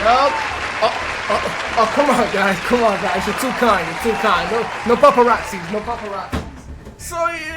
Yup. Oh, come on, guys. Come on, guys. You're too kind. You're too kind. No paparazzis. No paparazzis. So,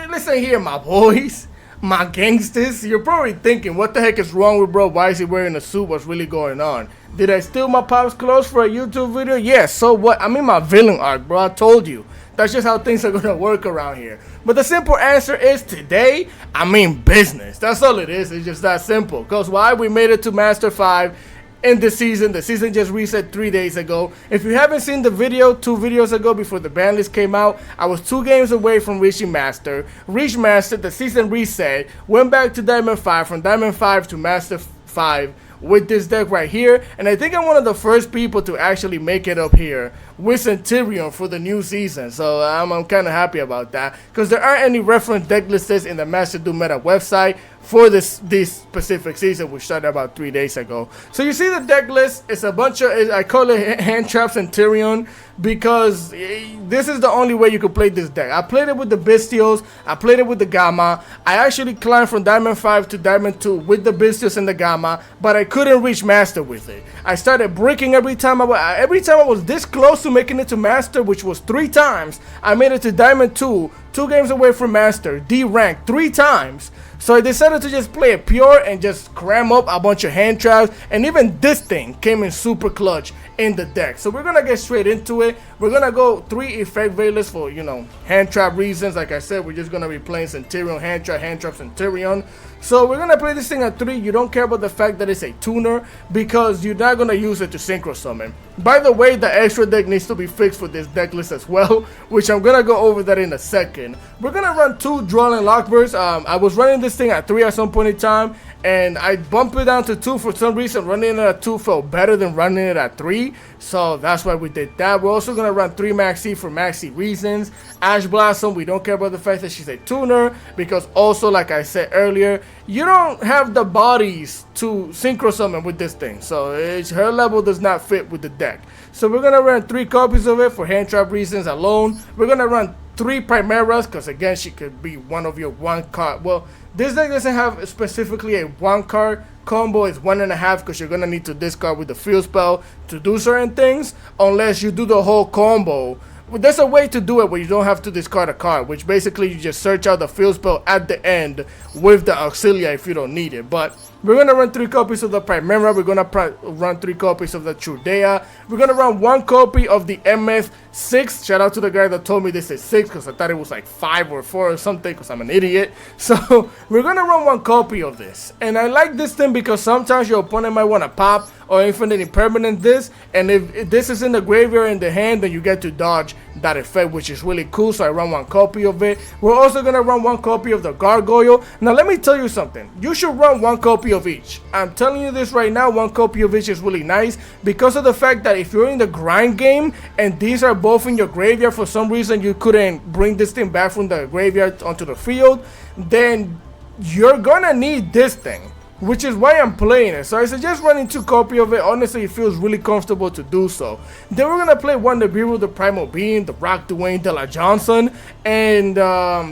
listen here, my boys. My gangsters. You're probably thinking, what the heck is wrong with bro? Why is he wearing a suit? What's really going on? Did I steal my pop's clothes for a YouTube video? Yes, so what? I'm in my villain arc, bro. I told you. That's just how things are gonna work around here. But the simple answer is today, I mean business. That's all it is. It's just that simple. Because why? We made it to Master 5 in the season just reset 3 days ago. If you haven't seen the video 2 videos ago before the ban list came out, I was 2 games away from reaching Master. Reached Master, the season reset, went back to Diamond 5, from Diamond 5 to Master 5 with this deck right here, and I think I'm one of the first people to actually make it up here with Centur-Ion for the new season, so I'm kind of happy about that, because there aren't any reference deck lists in the Master Duel Meta website for this specific season, which started about 3 days ago. So you see the deck list, it's a bunch of, I call it hand traps and Centur-Ion, because this is the only way you could play this deck. I played it with the Bestials, I played it with the Gamma, I actually climbed from Diamond 5 to Diamond 2 with the Bestials and the Gamma, but I couldn't reach Master with it. I started breaking every time I was this close to making it to Master, which was 3 times. I made it to Diamond 2, 2 games away from Master, D rank 3 times. So I decided to just play it pure and just cram up a bunch of hand traps, and even this thing came in super clutch in the deck. So we're gonna get straight into it. We're gonna go 3 effect veilers for, you know, hand trap reasons. Like I said, we're just gonna be playing Centur-Ion, hand trap, Centur-Ion. So we're gonna play this thing at 3. You don't care about the fact that it's a tuner, because you're not gonna use it to synchro summon. By the way, the extra deck needs to be fixed for this deck list as well, which I'm gonna go over that in a second. We're gonna run 2 Duel and Lockbirds. I was running this thing at 3 at some point in time, and I bumped it down to 2 for some reason. Running it at 2 felt better than running it at 3, so that's why we did that. We're also gonna run 3 Maxi for Maxi reasons. Ash Blossom, we don't care about the fact that she's a tuner, because also, like I said earlier, you don't have the bodies to synchro summon with this thing, so her level does not fit with the deck. So we're gonna run 3 copies of it for hand trap reasons alone. We're gonna run 3 Primaras, because again, she could be one of your 1 card. Well, this deck doesn't have specifically a 1 card combo. It's 1.5, because you're gonna need to discard with the field spell to do certain things, unless you do the whole combo. There's a way to do it where you don't have to discard a card, which basically you just search out the field spell at the end with the auxilia if you don't need it. But we're going to run 3 copies of the Primera. We're going to run 3 copies of the Trudea. We're going to run 1 copy of the MF6. Shout out to the guy that told me this is 6, because I thought it was like 5 or 4 or something, because I'm an idiot. So we're going to run 1 copy of this. And I like this thing because sometimes your opponent might want to pop or infinite impermanent this, and if this is in the graveyard in the hand, then you get to dodge that effect, which is really cool. So I run 1 copy of it. We're also gonna run 1 copy of the Gargoyle. Now let me tell you something, you should run 1 copy of each. I'm telling you this right now, 1 copy of each is really nice, because of the fact that if you're in the grind game and these are both in your graveyard, for some reason you couldn't bring this thing back from the graveyard onto the field, then you're gonna need this thing, which is why I'm playing it. So I suggest running 2 copies of it. Honestly, it feels really comfortable to do so. Then we're gonna play 1 Nibiru, the Primal Being, the Rock Dwayne De La Johnson, and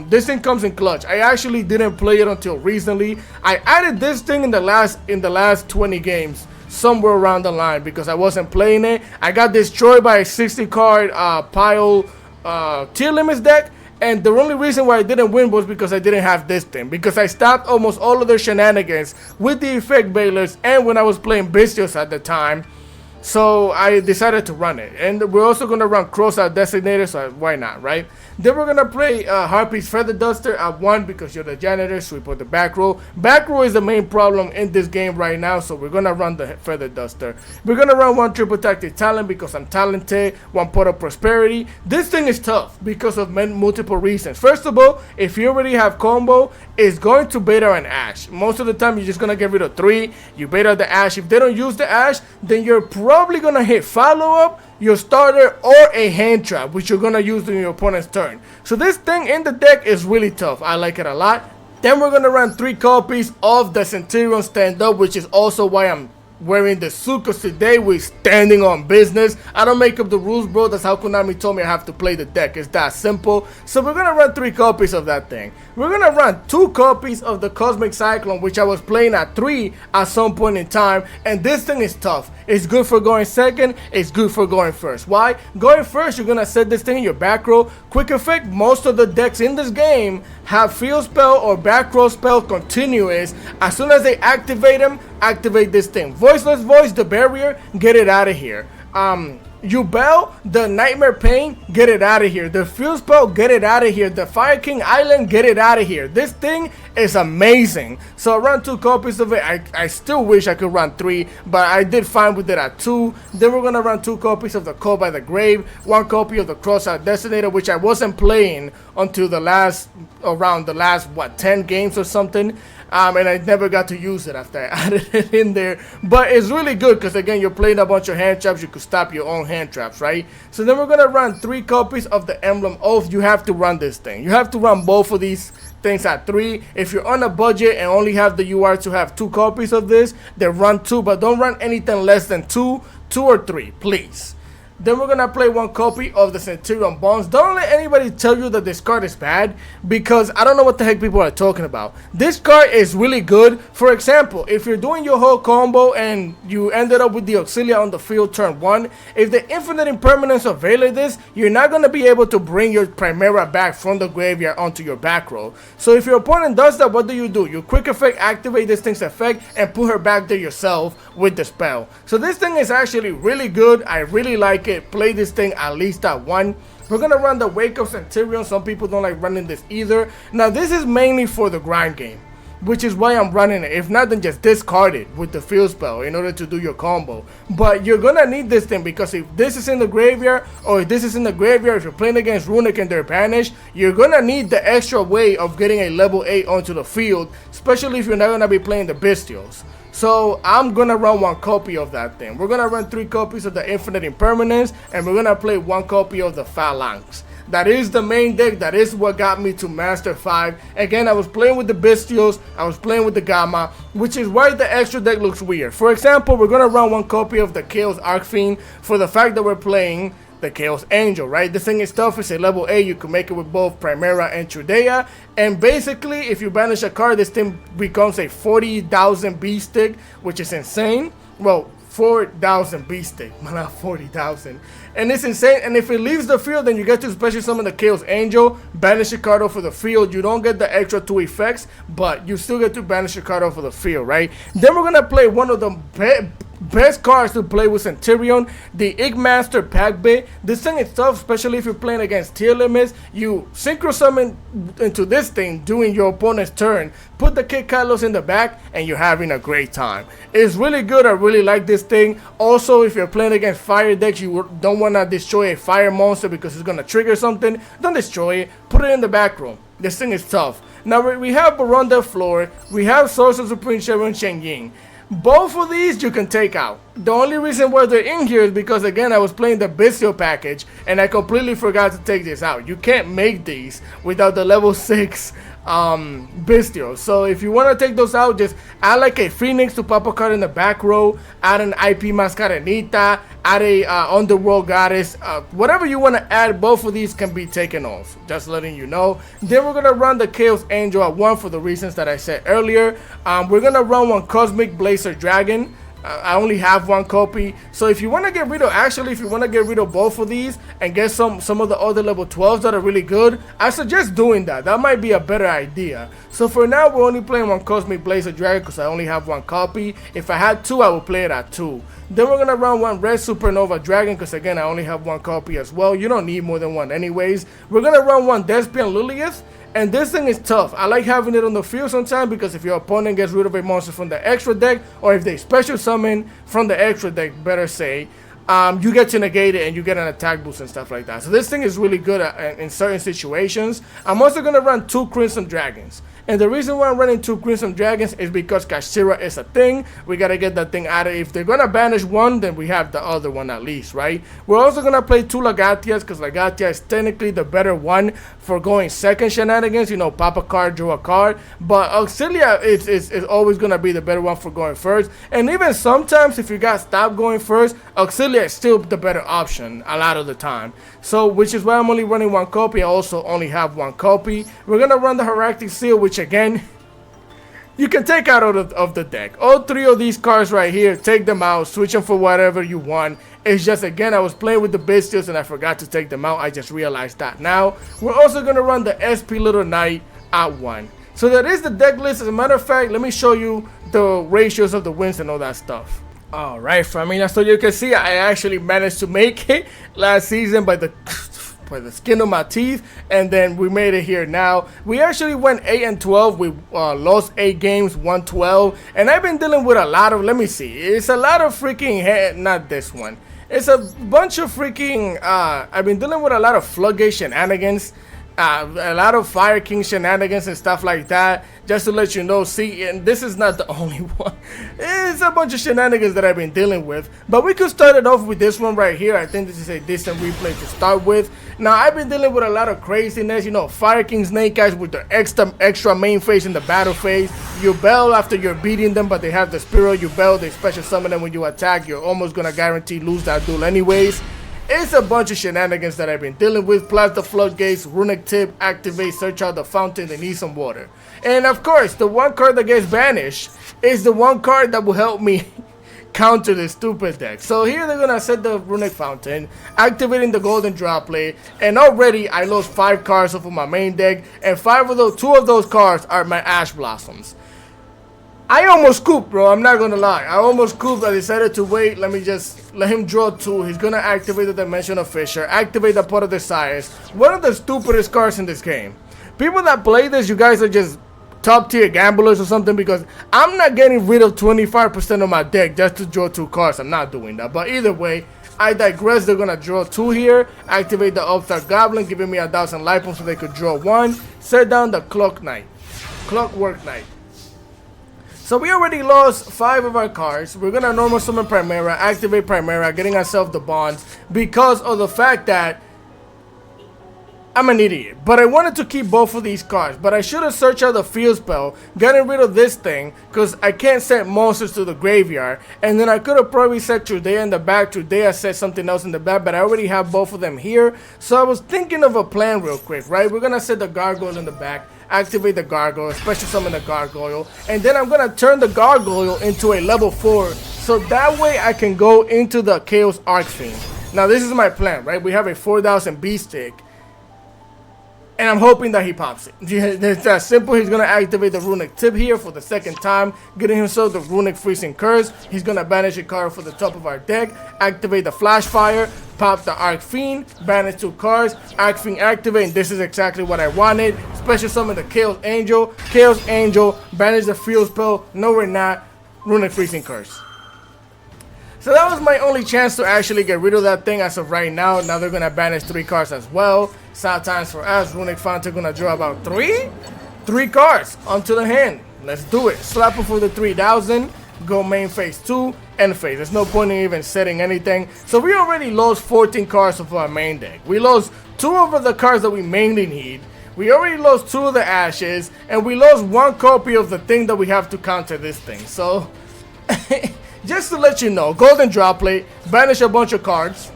this thing comes in clutch. I actually didn't play it until recently. I added this thing in the last 20 games, somewhere around the line, because I wasn't playing it. I got destroyed by a 60 card pile Tearlaments deck. And the only reason why I didn't win was because I didn't have this thing. Because I stopped almost all of their shenanigans with the effect veilers and when I was playing Bestials at the time. So I decided to run it. And we're also going to run Crossout Designator, so why not, right? Then we're going to play Harpy's Feather Duster at 1, because you're the janitor, sweep out the back row. Back row is the main problem in this game right now, so we're going to run the Feather Duster. We're going to run 1 Triple Tactic Talent, because I'm talented, 1 Pot of Prosperity. This thing is tough because of multiple reasons. First of all, if you already have combo, it's going to beta an Ash. Most of the time, you're just going to get rid of 3. You beta the Ash. If they don't use the Ash, then you're probably going to hit follow-up, your starter, or a hand trap, which you're going to use in your opponent's turn. So this thing in the deck is really tough. I like it a lot. Then we're going to run 3 copies of the Centur-Ion stand-up, which is also why I'm wearing the suit because today we're standing on business. I don't make up the rules, bro. That's how Konami told me I have to play the deck. It's that simple. So we're gonna run 3 copies of that thing. We're gonna run 2 copies of the Cosmic Cyclone, which I was playing at 3 at some point in time. And this thing is tough. It's good for going second. It's good for going first. Why? Going first, you're gonna set this thing in your back row. Quick effect, most of the decks in this game have field spell or back row spell continuous. As soon as they activate them, activate this thing. Voiceless Voice, the barrier, get it out of here. Yubel, the Nightmare Pain, get it out of here. The Field Spell, get it out of here. The Fire King Island, get it out of here. This thing is amazing. So I run 2 copies of it. I still wish I could run 3, but I did fine with it at 2. Then we're gonna run 2 copies of the Call by the Grave, 1 copy of the Crossout Detonator, which I wasn't playing until around the last 10 games or something. And I never got to use it after I added it in there. But it's really good because, again, you're playing a bunch of hand traps. You could stop your own hand traps, right? So then we're going to run 3 copies of the Emblem Oath. You have to run this thing. You have to run both of these things at 3. If you're on a budget and only have the UR to have 2 copies of this, then run 2. But don't run anything less than 2 or 3, please. Then we're going to play 1 copy of the Centur-Ion Bones. Don't let anybody tell you that this card is bad, because I don't know what the heck people are talking about. This card is really good. For example, if you're doing your whole combo and you ended up with the Auxilia on the field turn 1, if the Infinite Impermanence availed this, you're not going to be able to bring your Primera back from the graveyard onto your back row. So if your opponent does that, what do? You quick effect activate this thing's effect and put her back there yourself with the spell. So this thing is actually really good. I really like it. Play this thing at least at 1. We're gonna run the Wake of Centur-Ion. Some people don't like running this either. Now this is mainly for the grind game, which is why I'm running it. If not, then just discard it with the field spell in order to do your combo. But you're gonna need this thing, because if this is in the graveyard, or if this is in the graveyard, if you're playing against Runick and they're banished, you're gonna need the extra way of getting a level 8 onto the field, especially if you're not gonna be playing the Bestials. So I'm gonna run 1 copy of that thing. We're gonna run 3 copies of the Infinite Impermanence, and we're gonna play 1 copy of the Phalanx. That is the main deck. That is what got me to Master 5. Again, I was playing with the Bestials, I was playing with the Gamma, which is why the extra deck looks weird. For example, we're gonna run 1 copy of the Chaos Archfiend for the fact that we're playing the Chaos Angel, right? This thing is tough. It's a level 8. You can make it with both Primera and Trudea. And basically, if you banish a card, this thing becomes a 40,000 beast stick, which is insane. Well, 4,000 beast stick, not 40,000. And it's insane. And if it leaves the field, then you get to special summon the Chaos Angel, banish a card off of the field. You don't get the extra 2 effects, but you still get to banish a card off of the field, right? Then we're gonna play one of the best cards to play with Centur-Ion, the Igmaster Pack Bait. This thing is tough, especially if you're playing against Tearlaments. You synchro summon into this thing during your opponent's turn, put the Kid Kylos in the back, and you're having a great time. It's really good. I really like this thing. Also, if you're playing against fire decks, you don't want to destroy a fire monster because it's going to trigger something. Don't destroy it. Put it in the back room. This thing is tough. Now, we have Baron del Flor. We have Sorcerer Supreme Sharon Shen Ying. Both of these you can take out. The only reason why they're in here is because, again, I was playing the Bestial package and I completely forgot to take this out. You can't make these without the level 6 Bestial. So if you want to take those out, just add like a Phoenix to pop a card in the back row, add an IP Mascarenita, add a Underworld Goddess, whatever you want to add. Both of these can be taken off, just letting you know. Then we're gonna run the Chaos Angel at 1 for the reasons that I said earlier. We're gonna run 1 Cosmic Blazer Dragon. I only have 1 copy, so if you want to get rid of, actually, if you want to get rid of both of these and get some of the other level 12s that are really good, I suggest doing that. That might be a better idea. So for now, we're only playing 1 Cosmic Blazer Dragon because I only have 1 copy. If I had 2, I would play it at 2. Then we're gonna run 1 Red Supernova Dragon because, again, I only have 1 copy as well. You don't need more than 1 anyways. We're gonna run 1 Despian Lilius. And this thing is tough. I like having it on the field sometimes because if your opponent gets rid of a monster from the extra deck, or if they special summon from the extra deck, better say, you get to negate it and you get an attack boost and stuff like that. So this thing is really good in certain situations. I'm also going to run 2 Crimson Dragons. And the reason why I'm running 2 Crimson Dragons is because Kashtira is a thing. We gotta get that thing out of it. If they're gonna banish one, then we have the other one at least, right? We're also gonna play 2 Lagatias, because Lagatia is technically the better one for going second shenanigans. You know, pop a card, draw a card. But Auxilia is always gonna be the better one for going first. And even sometimes if you got stopped going first, Auxilia is still the better option a lot of the time. So, which is why I'm only running 1 copy. I also only have 1 copy. We're gonna run the Heractic Seal, which again, you can take out of the deck. All 3 of these cards right here, take them out, switch them for whatever you want. It's just, again, I was playing with the Bestials and I forgot to take them out. I just realized that now. We're also gonna run the SP Little Knight at 1. So that is the deck list. As a matter of fact, let me show you the ratios of the wins and all that stuff. Alright, family, so you can see I actually managed to make it last season by the skin of my teeth, and then we made it here now. We actually went 8-12. We lost 8 games, won 12, and I've been dealing with a lot of, let me see, it's a lot of freaking, not this one. It's a bunch of freaking, I've been dealing with a lot of floodgate shenanigans. A lot of Fire King shenanigans and stuff like that, just to let you know. See, and this is not the only one. It's a bunch of shenanigans that I've been dealing with, but we could start it off with this one right here. I think this is a decent replay to start with. Now, I've been dealing with a lot of craziness, you know, Fire King Snake Eyes with the extra main phase in the battle phase. Yubel after you're beating them, but they have the Spiro Yubel, they special summon them when you attack. You're almost gonna guarantee lose that duel anyways. It's a bunch of shenanigans that I've been dealing with, plus the floodgates, Runick tip, activate, search out the fountain, they need some water. And of course, the one card that gets banished is the one card that will help me counter this stupid deck. So here they're gonna set the Runick fountain, activating the golden droplet, and already I lost 5 cards off of my main deck, and 2 of those cards are my Ash Blossoms. I almost cooped, bro. I'm not gonna lie. I almost cooped. I decided to wait. Let me just let him draw 2. He's gonna activate the Dimensional Fissure, activate the Pot of Desires. One of the stupidest cards in this game. People that play this, you guys are just top tier gamblers or something, because I'm not getting rid of 25% of my deck just to draw 2 cards. I'm not doing that. But either way, I digress. They're gonna draw 2 here, activate the Upstart Goblin, giving me 1,000 life points so they could draw 1. Set down the Clockwork Knight. So we already lost 5 of our cards. We're gonna normal summon Primera, activate Primera, getting ourselves the bonds because of the fact that I'm an idiot. But I wanted to keep both of these cards, but I should have searched out the field spell, getting rid of this thing, because I can't set monsters to the graveyard. And then I could have probably set Trudea in the back, Trudea set something else in the back, but I already have both of them here. So I was thinking of a plan real quick, right? We're gonna set the Gargoyle in the back, activate the Gargoyle, special summon the Gargoyle, and then I'm gonna turn the Gargoyle into a level 4, so that way I can go into the Chaos Archfiend. Now this is my plan, right? We have a 4,000 beast stick, and I'm hoping that he pops it. It's that simple. He's gonna activate the Runick tip here for the 2nd time, getting himself the Runick Freezing Curse. He's gonna banish a card for the top of our deck, activate the Flash Fire, pop the Archfiend, banish 2 cards, Archfiend activate, and this is exactly what I wanted. Special summon the Chaos Angel, banish the field spell, no we're not, Runick Freezing Curse. So that was my only chance to actually get rid of that thing as of right now. Now they're gonna banish 3 cards as well. Sad times for us. Runick Fountain gonna draw about 3 cards onto the hand. Let's do it. Slap him for the 3,000. Go main phase 2, end phase. There's no point in even setting anything. So we already lost 14 cards of our main deck. We lost 2 of the cards that we mainly need. We already lost 2 of the Ashes, and we lost 1 copy of the thing that we have to counter this thing. So just to let you know, golden droplet, banish a bunch of cards,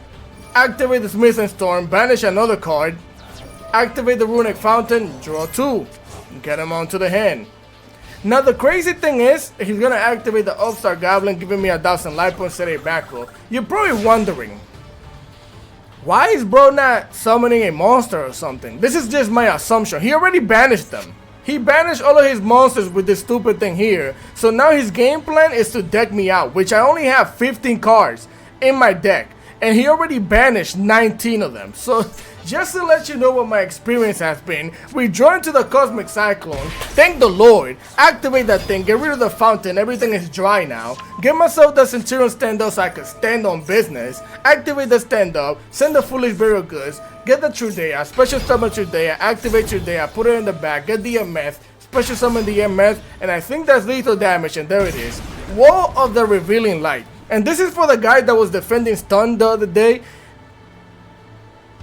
activate the Smith and Storm, banish another card, activate the Runick Fountain, draw 2, get him onto the hand. Now the crazy thing is, he's gonna activate the Upstart Goblin, giving me 1,000 life points, set a back row. You're probably wondering, why is bro not summoning a monster or something? This is just my assumption. He already banished them. He banished all of his monsters with this stupid thing here. So now his game plan is to deck me out, which I only have 15 cards in my deck. And he already banished 19 of them. So just to let you know what my experience has been, we draw into the Cosmic Cyclone, thank the Lord, activate that thing, get rid of the fountain, everything is dry now, get myself the Centur-Ion stand up so I can stand on business, activate the stand up, send the Foolish Burial Goods, get the Trudea, special summon Trudea, activate Trudea, put it in the back, get the MF, special summon the MF, and I think that's lethal damage, and there it is. Wall of the Revealing Light. And this is for the guy that was defending stun the other day.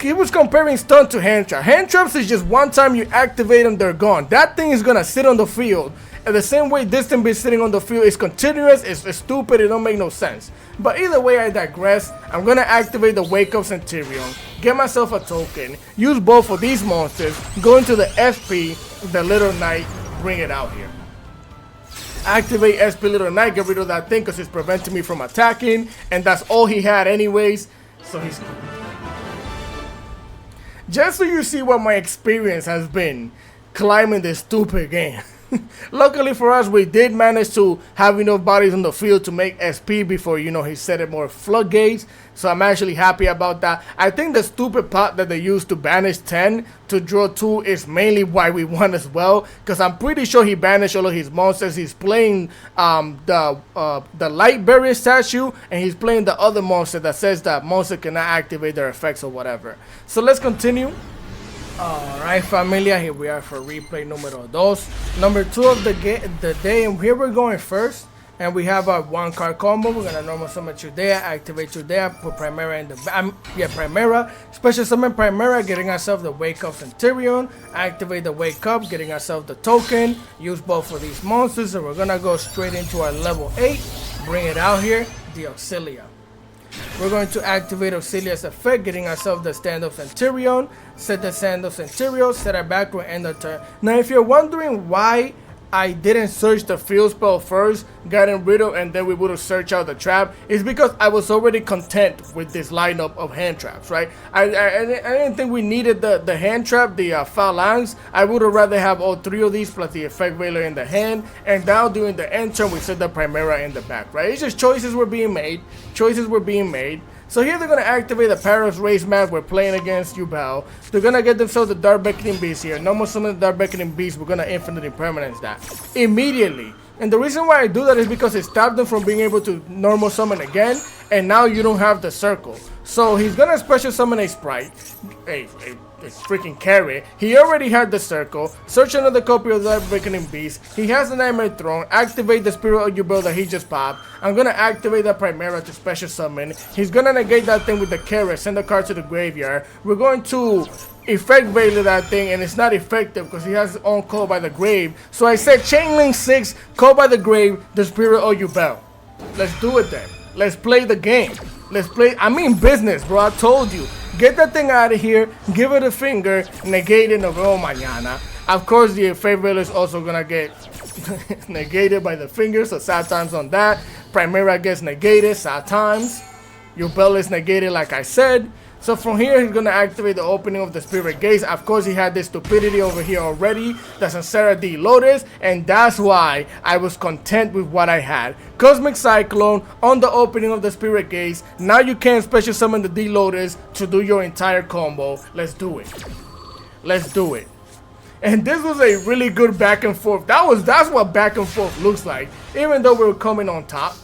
He was comparing stun to hand trap. Hand traps is just one time you activate them, they're gone. That thing is gonna sit on the field. And the same way distant beat sitting on the field is continuous, it's stupid, it don't make no sense. But either way, I digress. I'm gonna activate the Wake Up Centur-Ion, get myself a token, use both of these monsters, go into the SP, the Little Knight, bring it out here. Activate SP Little Knight, get rid of that thing because it's preventing me from attacking, and that's all he had anyways, so he's cool. Just so you see what my experience has been climbing this stupid game. Luckily for us, we did manage to have enough bodies on the field to make SP before, you know, he set it more floodgates. So I'm actually happy about that. I think the stupid pot that they used to banish 10 to draw 2 is mainly why we won as well. Because I'm pretty sure he banished all of his monsters. He's playing the light barrier statue, and he's playing the other monster that says that monster cannot activate their effects or whatever. So let's continue. Alright familia, here we are for replay numero 2. Number 2 of the day, and here we're going first. And we have our 1-card combo. We're gonna normal summon Chudea, activate Chudea, put Primera in the Primera, special summon Primera, getting ourselves the Wake Up Centur-Ion, activate the Wake Up, getting ourselves the token, use both of these monsters, and we're gonna go straight into our level 8, bring it out here, the Auxilia. We're going to activate Auxilia's effect, getting ourselves the standoff Centur-Ion, set the standoff Centur-Ion, set our backward end of turn. Now if you're wondering why I didn't search the field spell first, gotten rid of, and then we would have searched out the trap, is because I was already content with this lineup of hand traps, right? I didn't think we needed the hand trap, the phalanx. I would have rather have all 3 of these plus the effect veiler in the hand, and now during the end turn we set the Primera in the back, right? It's just choices were being made, So here they're going to activate the Paros Race Mask. We're playing against Yubel. They're going to get themselves the Dark Beckoning Beast here. Normal summon the Dark Beckoning Beast. We're going to Infinite Impermanence that immediately. And the reason why I do that is because it stopped them from being able to normal summon again. And now you don't have the circle. So he's going to special summon a Spright. A freaking carry. He already had the circle. Search another copy of the Beckoning Beast. He has the Nightmare Throne. Activate the Spirit of Yubel that he just popped. I'm gonna activate the Primera to special summon. He's gonna negate that thing with the carry. Send the card to the graveyard. We're going to effect veiler that thing, and it's not effective because he has his own Call by the Grave. So I said Chain Link 6, Call by the Grave, the Spirit of Yubel. Let's do it then. Let's play the game. Let's play. I mean business, bro. I told you. Get that thing out of here, give it a finger, negate it, no go mañana. Of course, the effect veiler is also gonna get negated by the finger, so sad times on that. Primera gets negated, sad times. Yubel is negated, like I said. So from here, he's gonna activate the opening of the Spirit Gates. Of course, he had this stupidity over here already, the Sansera D Lotus, and that's why I was content with what I had. Cosmic Cyclone on the opening of the Spirit Gates. Now you can special summon the D Lotus to do your entire combo. Let's do it. Let's do it. And this was a really good back and forth. That's what back and forth looks like. Even though we were coming on top,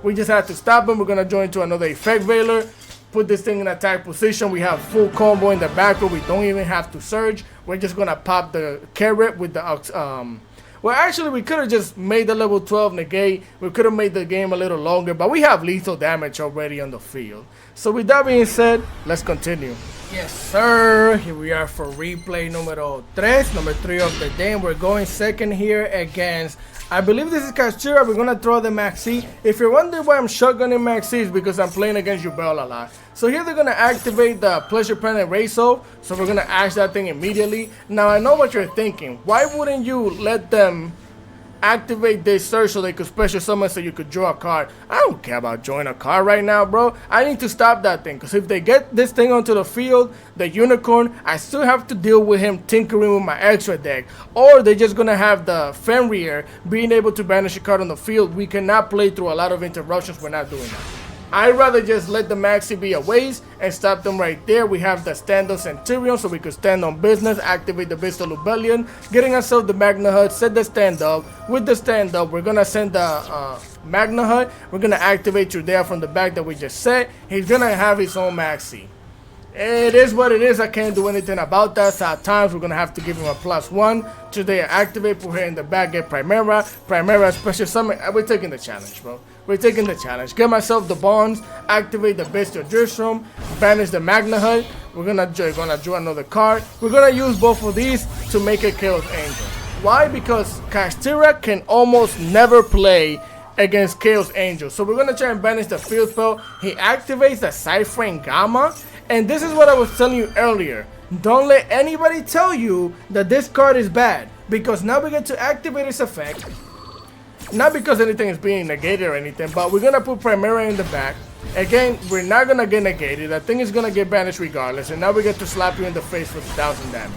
we just had to stop him. We're gonna join to another effect veiler. Put this thing in attack position. We have full combo in the back where we don't even have to surge. We're just gonna pop the carrot with the well, actually we could have just made the level 12 negate. We could have made the game a little longer, but we have lethal damage already on the field. So with that being said, let's continue. Yes sir, here we are for replay numero 3, number 3 of the day, and we're going second here against, I believe this is Kashtira. We're gonna throw the Maxi. If you're wondering why I'm shotgunning Maxi, it's because I'm playing against Yubel a lot. So here they're gonna activate the Pleasure Planet Race-Off, so we're gonna ash that thing immediately. Now I know what you're thinking, why wouldn't you let them activate this search so they could special summon so you could draw a card? I don't care about drawing a card right now, bro. I need to stop that thing, because if they get this thing onto the field, the unicorn, I still have to deal with him tinkering with my extra deck, or they're just gonna have the Fenrir being able to banish a card on the field. We cannot play through a lot of interruptions. We're not doing that. I'd rather just let the Maxi be a waste and stop them right there. We have the standoff Centur-Ion, so we could stand on business, activate the Vista Lubellion, getting ourselves the Magna Hut, set the stand-up. With the stand-up, we're gonna send the Magna Hut. We're gonna activate Chudea from the back that we just set. He's gonna have his own Maxi. It is what it is. I can't do anything about that. So at times we're gonna have to give him a +1. Today activate, put her in the back, get Primera. Primera special summon. We're taking the challenge, bro. We're taking the challenge. Get myself the bonds, activate the Bestial Drisrum, banish the Magna Hut. We're gonna draw another card. We're gonna use both of these to make a Chaos Angel. Why? Because Kashtira can almost never play against Chaos Angel. So we're gonna try and banish the field spell. He activates the Cypherine Gamma. And this is what I was telling you earlier. Don't let anybody tell you that this card is bad. Because now we get to activate its effect. Not because anything is being negated or anything, but we're gonna put Primera in the back. Again, we're not gonna get negated. That thing is gonna get banished regardless. And now we get to slap you in the face for 1,000 damage.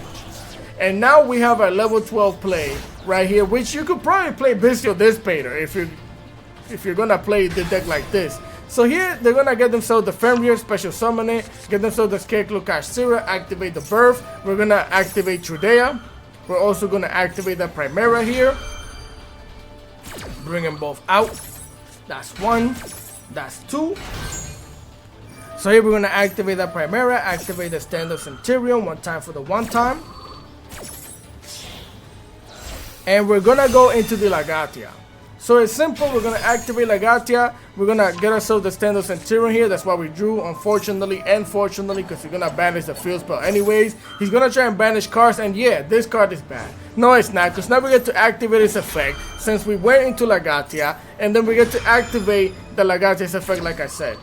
And now we have our level 12 play right here, which you could probably play Bestial Dissipator if you're gonna play the deck like this. So here they're gonna get themselves the Fenrir, special summon it, get themselves the Scarecrow Kashtira, activate the Birth. We're gonna activate Trudea. We're also gonna activate the Primera here. Bring them both out. That's 1. That's 2. So here we're gonna activate the Primera, activate the standard Centur-Ion 1 time for the 1 time. And we're gonna go into the Lagatia. So it's simple. We're gonna activate Lagatia. We're gonna get ourselves the standard Centur-Ion here. That's why we drew, unfortunately and fortunately, because we're gonna banish the field spell anyways. He's gonna try and banish cards, and yeah, this card is bad. No, it's not, because now we get to activate its effect since we went into Lagatia, and then we get to activate the Lagatia's effect like I said.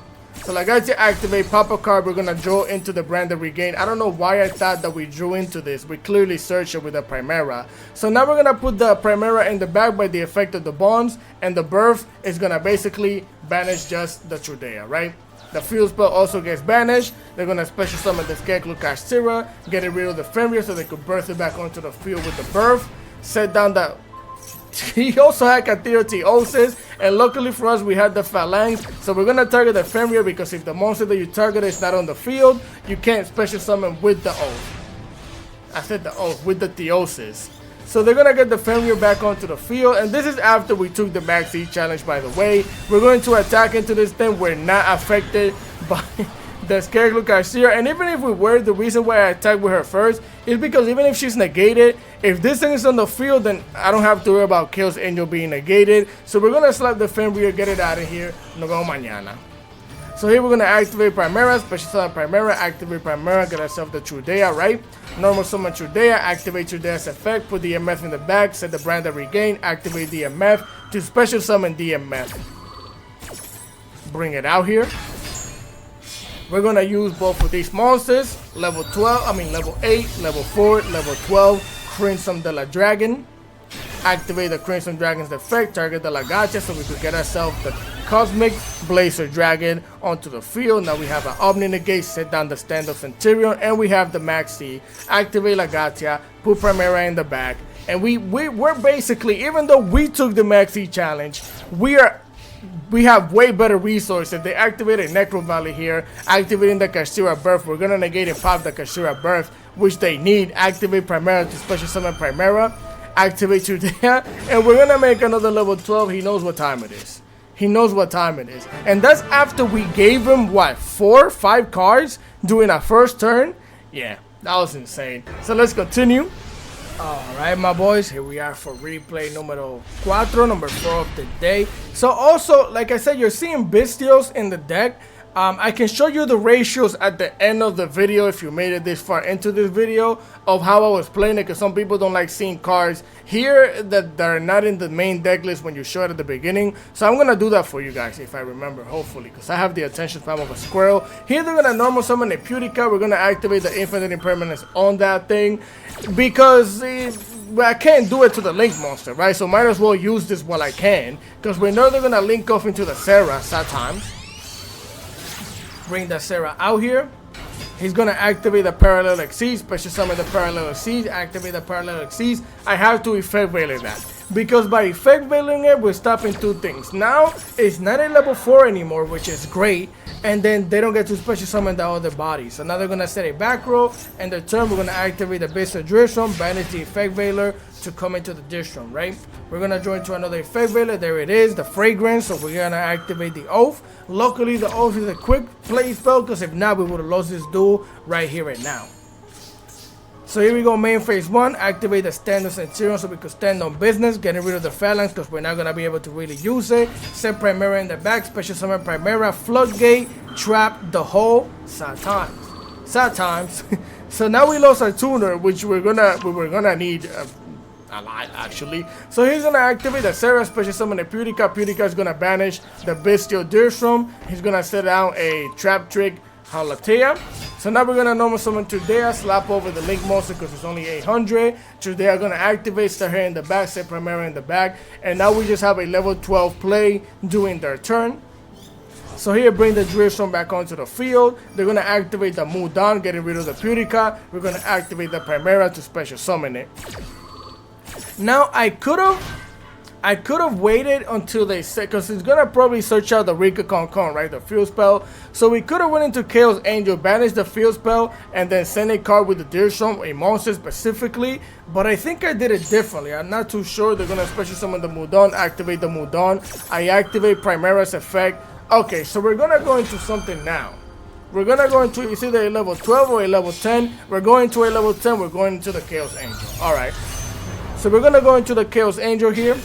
So Lagatia activate, pop a card, we're gonna draw into the Branded Regain. I don't know why I thought that we drew into this. We clearly searched it with the Primera. So now we're gonna put the Primera in the back by the effect of the bonds, and the Birth is gonna basically banish just the Trudea, right? The field spell also gets banished. They're gonna special summon the Scarecrow Kashtira, get rid of the Fenrir so they could birth it back onto the field with the Birth. Set down the he also had Kashtira Teosis, and luckily for us we had the Phalanx, so we're gonna target the Fenrir because if the monster that you target is not on the field, you can't special summon with the Oath. I said the Oath, with the Theosis. So they're gonna get the Fenrir back onto the field, and this is after we took the Max E challenge, by the way. We're going to attack into this thing. We're not affected by the Scarecrow Kashtira, and even if we were, the reason why I attacked with her first is because even if she's negated, if this thing is on the field, then I don't have to worry about Chaos Angel being negated. So we're gonna slap the Fenrir, get it out of here. Nos vemos mañana. So here we're gonna activate Primera, special summon Primera, activate Primera, get ourselves the Trudea, right? Normal summon Trudea, activate Trudea's effect, put the DMF in the back, set the Branded Regain, activate DMF to special summon DMF. Bring it out here. We're gonna use both of these monsters, level 8, level 4, level 12, Crimson de la Dragon. Activate the Crimson Dragon's effect, target the Lagatia so we could get ourselves the Cosmic Blazer Dragon onto the field. Now we have an Omni Negate, set down the standard Centur-Ion, and we have the Maxi. Activate Lagatia, put Primera in the back, and we're basically, even though we took the Maxi challenge, we have way better resources. They activated Necro Valley here, activating the Kashtira Birth. We're gonna negate and pop the Kashtira Birth, which they need. Activate Primera to special summon Primera. Activate Trudea, and we're gonna make another level 12. He knows what time it is. He knows what time it is. And that's after we gave him, what, 4, 5 cards during our first turn? Yeah, that was insane. So let's continue. Alright, my boys, here we are for replay numero 4, number 4 of the day. So also, like I said, you're seeing Bestials in the deck. I can show you the ratios at the end of the video if you made it this far into this video of how I was playing it, because some people don't like seeing cards here that are not in the main deck list when you show it at the beginning. So I'm going to do that for you guys if I remember, hopefully, because I have the attention span of a squirrel. Here they're going to normal summon a Pudica. We're going to activate the Infinite Impermanence on that thing because I can't do it to the Link monster, right? So might as well use this while I can, because we know they're going to link off into the Sarah sometimes. Bring the Sarah out here. He's gonna activate the Parallel Exceed, special summon the Parallel Exceed, activate the Parallel Exceed. I have to effect veiling that, because by effect veiling it, we're stopping 2 things. Now it's not a level 4 anymore, which is great, and then they don't get to special summon the other body. So now they're gonna set a back row, and the turn we're gonna activate the Bestial Drisrum, banish the effect veiler, to come into the dish room, right? We're gonna join to another effect veiler. There it is, the fragrance. So we're gonna activate the oath. Luckily, the oath is a quick play spell, because if not, we would have lost this duel right here and now. So here we go, main phase 1, activate the standard Centur-Ion so we could stand on business, getting rid of the phalanx because we're not going to be able to really use it. Set Primera in the back, special summon Primera, floodgate, trap the hole, sad times. So now we lost our tuner, which we were gonna need a lot actually. So he's gonna activate the Sarah, special summon the Pudica. Pudica is gonna banish the bestial Deerstrom. He's gonna set down a Traptrix Halatea. So now we're gonna normal summon Trudea, slap over the Link monster because it's only 800. Trudea gonna activate, start her in the back, set Primera in the back, and now we just have a level 12 play doing their turn. So here, bring the Deerstrom back onto the field. They're gonna activate the Mudan, getting rid of the Pudica. We're gonna activate the Primera to special summon it. Now I could have waited until they said, because it's gonna probably search out the Rika Con, right, the field spell. So we could have went into Chaos Angel, banish the field spell, and then send a card with the Deerstrom, a monster specifically. But I think I did it differently. I'm not too sure. They're gonna special summon the Mudan, activate the Mudan. I activate Primera's effect. Okay, so we're gonna go into something now. We're gonna go into, it's either a level 12 or a level 10. We're going to a level 10. We're going into the Chaos Angel. All right. So we're gonna go into the Chaos Angel here.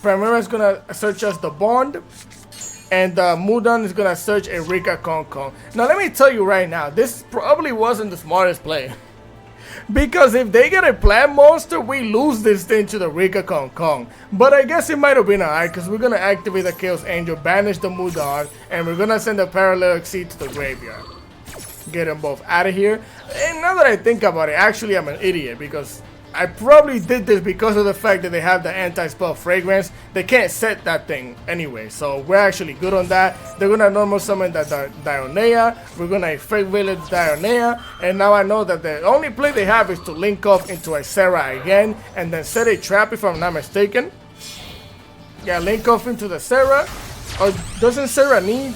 Primera is gonna search us the Bond, and Mudan is gonna search a Rika Con. Now let me tell you right now, this probably wasn't the smartest play, because if they get a plant monster, we lose this thing to the Rika Con. But I guess it might have been alright, because we're gonna activate the Chaos Angel, banish the Mudan, and we're gonna send the Parallel Seed to the graveyard. Get them both out of here. And now that I think about it, actually I'm an idiot, because I probably did this because of the fact that they have the anti-spell fragrance. They can't set that thing anyway, so we're actually good on that. They're gonna normal summon the Dionea. We're gonna effect village Dionea, and now I know that the only play they have is to link off into a Sarah again, and then set a trap if I'm not mistaken. Yeah, link off into the Sarah. Or doesn't Sarah need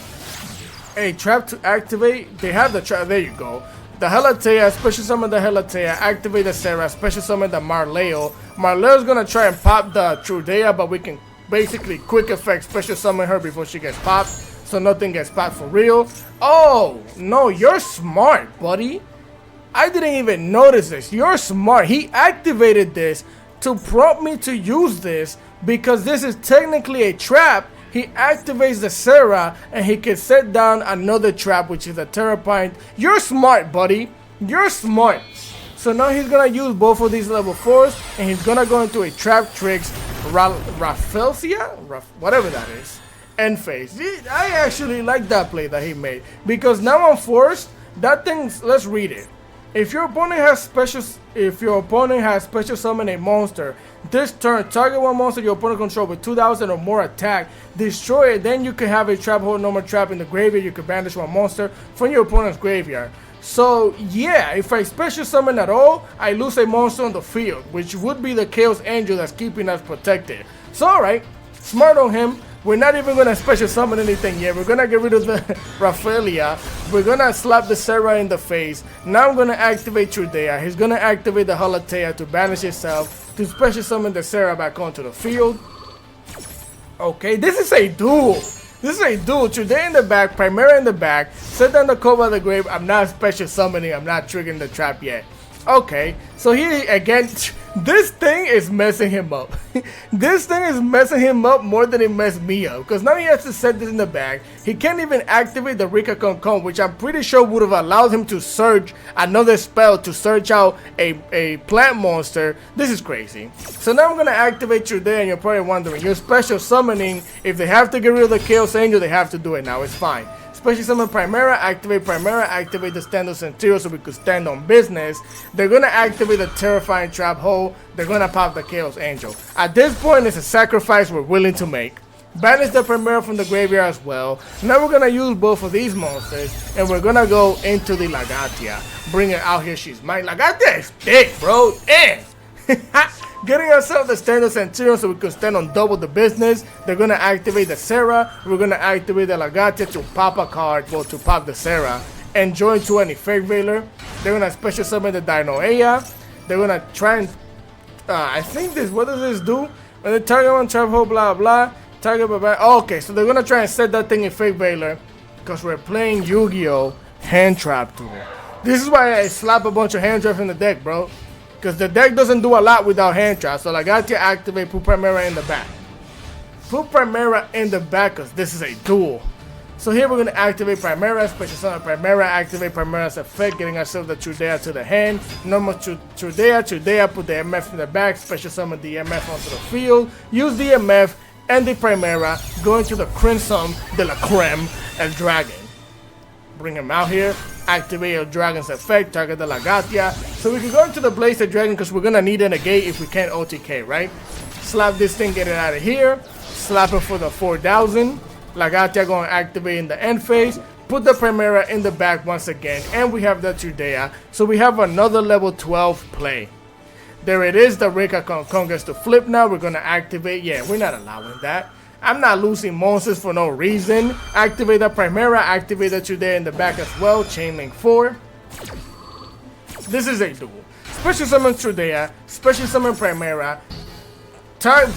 a trap to activate? They have the trap. There you go. The Halatea, special summon the Halatea, activate the Sarah, special summon the Marleo. Marleo's gonna try and pop the Trudea, but we can basically quick effect special summon her before she gets popped, so nothing gets popped for real. Oh, no, you're smart, buddy. I didn't even notice this. You're smart. He activated this to prompt me to use this, because this is technically a trap. He activates the Sarah, and he can set down another trap, which is a Terrapine. You're smart, buddy. You're smart. So now he's gonna use both of these level 4s, and he's gonna go into a Traptrix Rafelsia? Whatever that is. End phase. I actually like that play that he made, because now I'm forced. That thing's, let's read it. If your opponent has special summon a monster this turn, target one monster your opponent controls with 2,000 or more attack, destroy it. Then you can have a trap hold normal trap in the graveyard. You can banish one monster from your opponent's graveyard. So yeah, if I special summon at all, I lose a monster on the field, which would be the Chaos Angel that's keeping us protected. So alright, smart on him. We're not even going to special summon anything yet. We're going to get rid of the Raphaelia. We're going to slap the Sarah in the face. Now I'm going to activate Trudea. He's going to activate the Halatea to banish itself, to special summon the Sarah back onto the field. Okay, this is a duel. This is a duel. Trudea in the back, Primera in the back. Set down the Cove of the Grave. I'm not special summoning. I'm not triggering the trap yet. Okay, so here again, this thing is messing him up. This thing is messing him up more than it messed me up, because now he has to set this in the bag. He can't even activate the Rika Con, which I'm pretty sure would have allowed him to search another spell to search out a plant monster. This is crazy. So now I'm going to activate Trudea, and you're probably wondering, you're special summoning. If they have to get rid of the Chaos Angel, they have to do it now. It's fine. Special summon Primera, activate the standard Centur-Ion so we could stand on business. They're gonna activate the terrifying trap hole. They're gonna pop the Chaos Angel. At this point, it's a sacrifice we're willing to make. Banish the Primera from the graveyard as well. Now we're gonna use both of these monsters, and we're gonna go into the Lagatia. Bring her out here. She's mine. Lagatia is thick, bro. Damn. Getting ourselves the standard Centur-Ion so we can stand on double the business. They're going to activate the Sarah. We're going to activate the Lagatia to pop a card, well, to pop the Sarah, and join to an effect veiler. They're going to special summon the Dinoea. They're going to try and I think this, what does this do? When the target one trap hole, blah blah. Target blah. Oh, okay, so they're gonna try and set that thing in Fake Veiler because we're playing Yu-Gi-Oh! Hand Trap Duel. This is why I slap a bunch of hand traps in the deck, bro. Because the deck doesn't do a lot without hand traps. So I got to activate put Primera in the back. Put Primera in the back because this is a duel. So here we're going to activate Primera, special summon Primera, activate Primera's effect, getting ourselves the Trudea to the hand. Normal Trudea, put the MF in the back, special summon the MF onto the field. Use the MF and the Primera, going to the Crimson de la Creme, El Dragon. Bring him out here, activate El Dragon's effect, target the Lagatia. So we can go into the Blaze the Dragon because we're going to need a negate if we can't OTK, right? Slap this thing, get it out of here. Slap it for the 4,000. Lagatia going to activate in the end phase. Put the Primera in the back once again. And we have the Trudea. So we have another level 12 play. There it is. The Rika Kong gets to flip now. We're going to activate. Yeah, we're not allowing that. I'm not losing monsters for no reason. Activate the Primera. Activate the Trudea in the back as well. Chain Link 4. This is a duel. Special Summon Trudea. Special Summon Primera.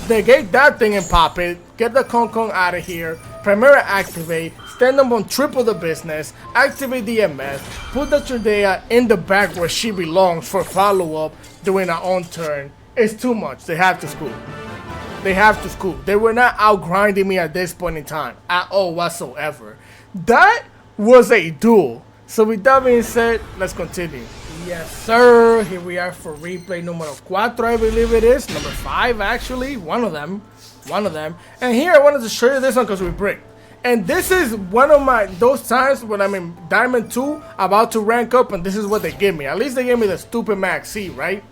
Negate that thing and pop it. Get the Kong out of here. Primera activate. Stand up on triple the business. Activate the MS. Put the Trudea in the back where she belongs for follow-up during our own turn. It's too much. They have to scoop. They have to scoop. They were not out grinding me at this point in time at all whatsoever. That was a duel. So with that being said, let's continue. Yes, sir. Here we are for replay numero 4, I believe it is. Number 5, actually. One of them. And here I wanted to show you this one because we bricked. And this is one of those times when I'm in Diamond 2, about to rank up, and this is what they give me. At least they gave me the stupid Max C, right?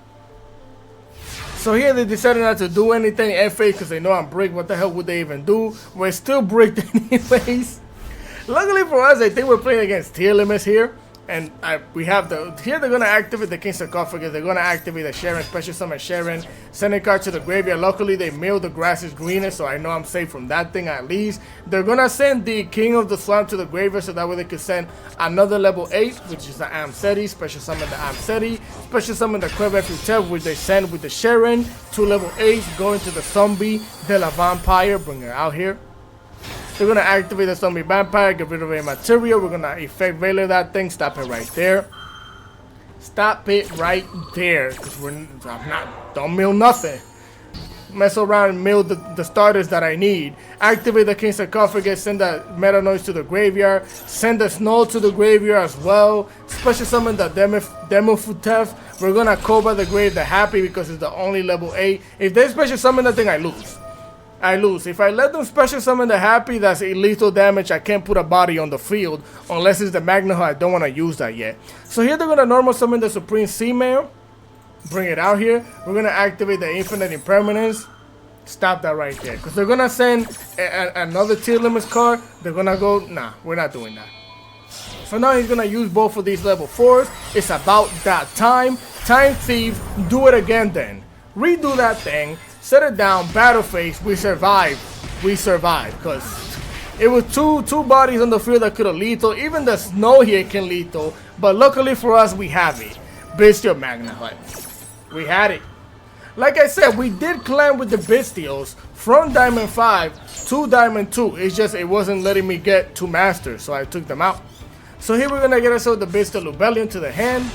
So here they decided not to do anything FA because they know I'm bricked. What the hell would they even do? We're still bricked anyways. Luckily for us, I think we're playing against Tearlaments here. And we have here they're going to activate the King Sarcophagus. They're going to activate the Sharon, special summon Sharon. Send a card to the graveyard. Luckily, they milled the grass is greener, so I know I'm safe from that thing at least. They're going to send the King of the Slime to the graveyard, so that way they could send another level 8, which is the Amseti. Special summon the Amseti. Special summon the Quebec Futel, which they send with the Sharon. 2 level 8s, going to the Zombie de la Vampire. Bring her out here. We're going to activate the Zombie Vampire, get rid of a material. We're going to Effect Veiler that thing. Stop it right there. Stop it right there. Because don't mill nothing. Mess around and mill the starters that I need. Activate the King Sarcophagus, send the Meta Noise to the graveyard. Send the Snow to the graveyard as well. Special summon the Demofutef. We're going to Cobra the Grave the Happy because it's the only level 8. If they special summon that thing, I lose. If I let them special summon the Happy, that's lethal damage. I can't put a body on the field unless it's the Magna. I don't want to use that yet. So here they're going to normal summon the Supreme Sea-Mail. Bring it out here. We're going to activate the Infinite Impermanence. Stop that right there. Because they're going to send another Tearlaments card. They're going to go, nah, we're not doing that. So now he's going to use both of these level 4s. It's about that time. Time Thief. Do it again then. Redo that thing. Set it down, battle phase, we survived. Because it was two bodies on the field that could have lethal. Even the Snow here can lethal. But luckily for us, we have it. Bestial Magna Hut. We had it. Like I said, we did climb with the Bestials from Diamond 5 to Diamond 2. It's just it wasn't letting me get 2 Masters, so I took them out. So here we're going to get ourselves the Bestial Lubellion to the hand.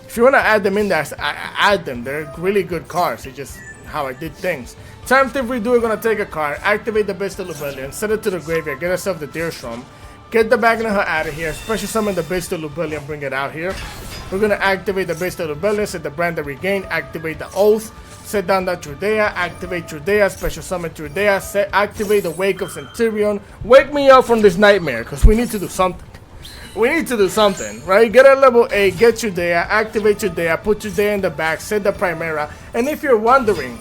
If you want to add them in there, add them. They're really good cards. It's just how I did things. Time Thief redo, we're going to take a card, activate the Bestial Lubellion, send it to the graveyard, get ourselves the Deerstrom, get the Magna Hut out of here, special summon the Bestial Lubellion, bring it out here. We're going to activate the Bestial Lubellion, set the Brand of Regain, activate the Oath, set down the Trudea, activate Trudea, special summon Trudea, activate the Wake of Centur-Ion. Wake me up from this nightmare, because we need to do something. We need to do something, right? Get a level 8, get Trudea, activate Trudea, put Trudea in the back, set the Primera. And if you're wondering,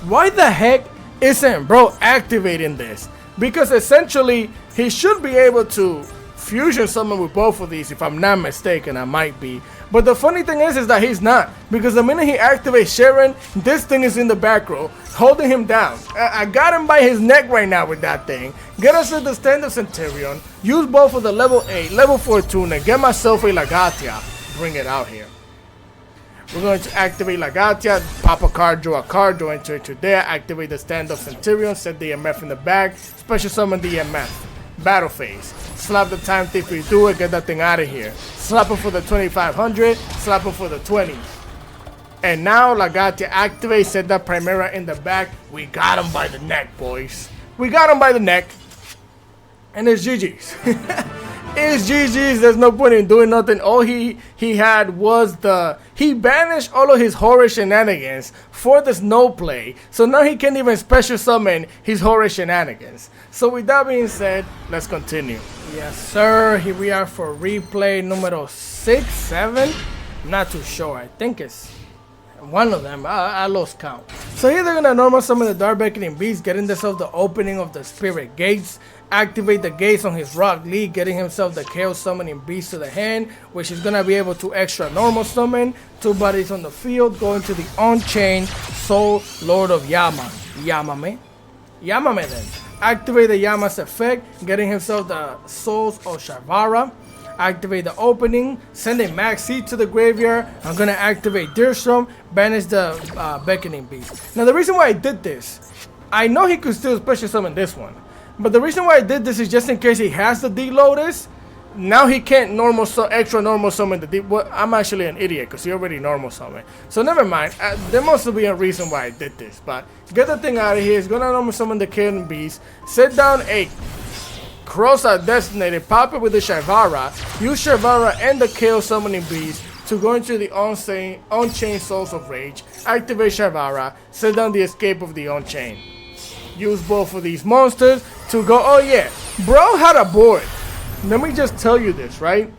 why the heck isn't bro activating this? Because essentially, he should be able to fusion summon with both of these, if I'm not mistaken. I might be. But the funny thing is that he's not. Because the minute he activates Sharon, this thing is in the back row, holding him down. I got him by his neck right now with that thing. Get us to the stand of Centur-Ion. Use both of the level 8, level 4 tune, and get myself a Lagatia. Bring it out here. We're going to activate Lagatia, pop a card, draw a card, draw into there, activate the stand-up Centur-Ion, set the EMF in the back, special summon the EMF. Battle phase. Slap the time thief, we do it, get that thing out of here. Slap him for the 2500, slap him for the 20. And now Lagatia activate, set that Primera in the back. We got him by the neck, boys. We got him by the neck. And it's GG's. It's GG's. There's no point in doing nothing. All he had was he banished all of his horror shenanigans for the snow play. So now he can't even special summon his horror shenanigans. So with that being said, let's continue. Yes, sir. Here we are for replay numero 6, 7. I'm not too sure. I think it's one of them. I lost count. So here they're gonna normal summon the Dark Beckoning Beast, getting themselves the opening of the Spirit Gates. Activate the gates on his Rock League, getting himself the Chaos Summoning Beast to the hand, which is gonna be able to extra normal summon 2 bodies on the field, going to the Unchained Soul Lord of Yamame then. Activate the Yama's effect, getting himself the Souls of Shavara. Activate the opening, send a Max Seed to the graveyard. I'm gonna activate Deerstrom, banish the Beckoning Beast. Now the reason why I did this, I know he could still special summon this one, but the reason why I did this is just in case he has the D-Lotus. Now he can't extra normal summon the D. Well, I'm actually an idiot because he already normal summon. So never mind. There must be a reason why I did this. But get the thing out of here. It's gonna normal summon the Killing Beast. Set down a Cross-out Designated. Pop it with the Shavara. Use Shavara and the Chaos Summoning Beast to go into the Unchained Souls of Rage. Activate Shavara. Set down the Escape of the Unchained. Use both of these monsters to go. Oh yeah, bro had a board. Let me just tell you this, right?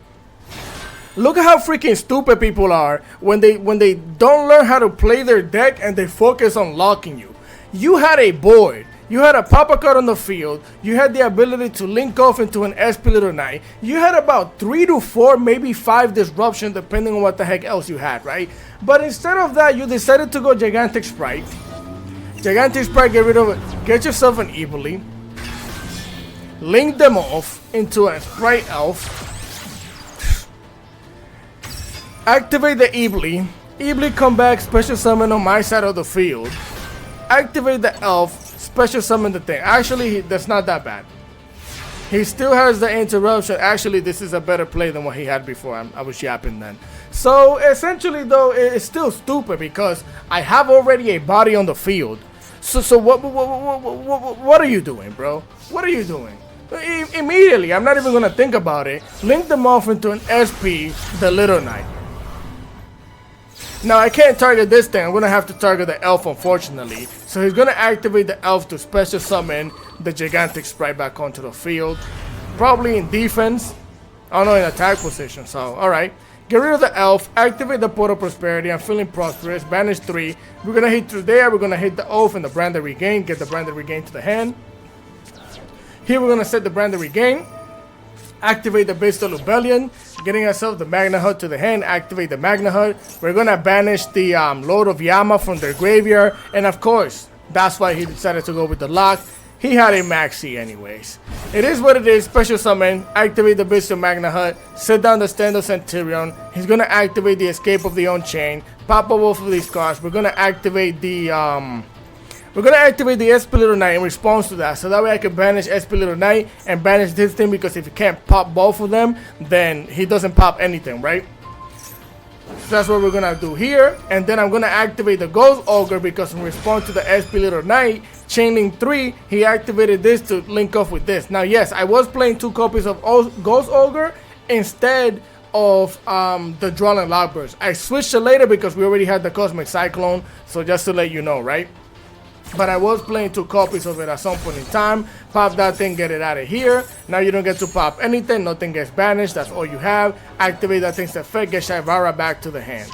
Look at how freaking stupid people are when they don't learn how to play their deck and they focus on locking you. You had a board. You had a pop-a card on the field. You had the ability to link off into an SP Little Knight. You had about 3 to 4, maybe 5 disruption, depending on what the heck else you had, right? But instead of that, you decided to go Gigantic Spright. Gigantic Spright, get rid of it. Get yourself an Evely. Link them off into a Spright Elf. Activate the Evely. Evely come back, special summon on my side of the field. Activate the Elf. Special summon the thing. Actually, that's not that bad. He still has the interruption. Actually, this is a better play than what he had before. I was yapping then. So essentially, though, it's still stupid because I have already a body on the field. So what are you doing, bro? What are you doing? Immediately, I'm not even gonna think about it. Link them off into an SP, the Little Knight. Now I can't target this thing. I'm gonna have to target the Elf, unfortunately. So he's gonna activate the Elf to special summon the Gigantic Spright back onto the field. Probably in defense. Oh no, in attack position. So alright. Get rid of the Elf, activate the Portal Prosperity. I'm feeling prosperous. Banish 3. We're gonna hit through there. We're gonna hit the Oath and the Branded Regain. Get the Branded Regain to the hand. Here we're gonna set the Branded Regain. Activate the Beast Rebellion, getting ourselves the Magna Hut to the hand. Activate the Magna Hut. We're gonna banish the Lord of Yama from their graveyard, and of course, that's why he decided to go with the lock. He had a Maxi anyways. It is what it is. Special summon. Activate the Beast of Magna Hut. Set down the stand of Centur-Ion. He's gonna activate the Escape of the Unchained. Pop up both of these cards. We're gonna activate the SP Little Knight in response to that, so that way I can banish SP Little Knight and banish this thing, because if you can't pop both of them, then he doesn't pop anything, right? So that's what we're gonna do here, and then I'm gonna activate the Ghost Ogre, because in response to the SP Little Knight, Chainlink 3, he activated this to link off with this. Now yes, I was playing 2 copies of Ghost Ogre instead of the Drawling Lockburst. I switched it later because we already had the Cosmic Cyclone, so just to let you know, right? But I was playing 2 copies of it at some point in time. Pop that thing, get it out of here. Now you don't get to pop anything. Nothing gets banished. That's all you have. Activate that thing's effect. Get Shavara back to the hand.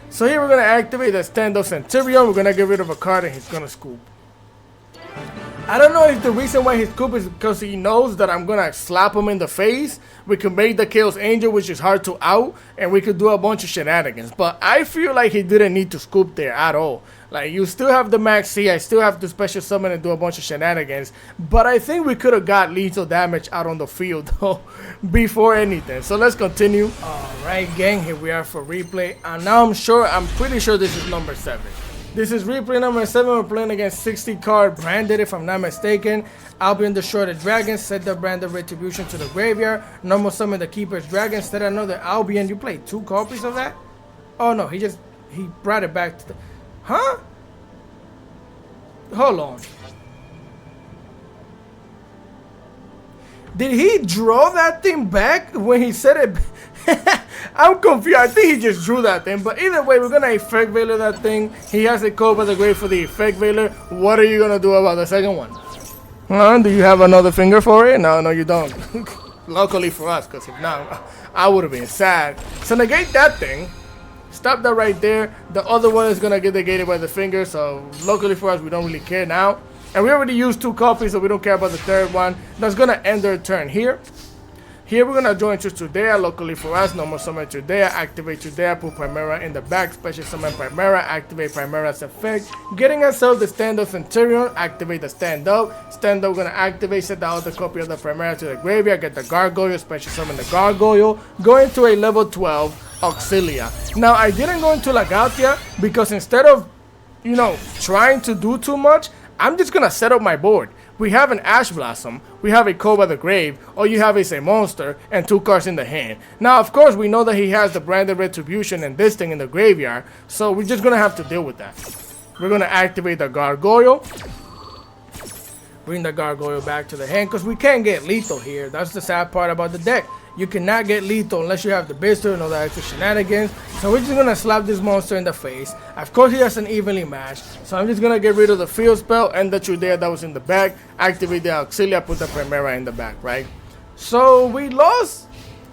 So here we're going to activate the stand of Centur-Ion. We're going to get rid of a card and he's going to scoop. I don't know if the reason why he scoop is because he knows that I'm going to slap him in the face. We can make the Chaos Angel, which is hard to out, and we could do a bunch of shenanigans. But I feel like he didn't need to scoop there at all. Like, you still have the Max C, I still have to special summon and do a bunch of shenanigans. But I think we could have got lethal damage out on the field, though, before anything. So let's continue. Right, gang, here we are for replay, and now I'm pretty sure this is number 7. This is replay number 7. We're playing against 60 card branded, if I'm not mistaken. Albion destroy the dragon, set the branded retribution to the graveyard, normal summon the keeper's dragon, set another Albion. You played 2 copies of that? Oh no, he brought it back to the... Huh? Hold on. Did he draw that thing back when he said it? I'm confused. I think he just drew that thing. But either way, we're going to effect veiler that thing. He has a code by the grave for the effect veiler. What are you going to do about the second one? Do you have another finger for it? No, you don't. Luckily for us, because if not, I would have been sad. So negate that thing. Stop that right there. The other one is going to get negated by the finger. So luckily for us, we don't really care now. And we already used 2 copies, so we don't care about the third one. That's going to end their turn here. Here we're going to join Trudea, luckily for us, normal summon Trudea, activate Trudea, put Primera in the back, special summon Primera, activate Primera's effect, getting ourselves the stand-up Centur-Ion, activate the stand-up. Stand-up going to activate, set the other copy of the Primera to the graveyard, get the Gargoyle, special summon the Gargoyle, go into a level 12 Auxilia. Now, I didn't go into Lagatia because instead of, trying to do too much, I'm just going to set up my board. We have an Ash Blossom, we have a Code by the Grave, all you have is a monster and 2 cards in the hand. Now, of course, we know that he has the Branded Retribution and this thing in the graveyard, so we're just going to have to deal with that. We're going to activate the Gargoyle. Bring the Gargoyle back to the hand, because we can't get lethal here. That's the sad part about the deck. You cannot get lethal unless you have the Bister and all that extra shenanigans. So we're just going to slap this monster in the face. Of course, he has an evenly matched. So I'm just going to get rid of the field spell and the Trudea that was in the back. Activate the Auxilia, put the Primera in the back, right? So we lost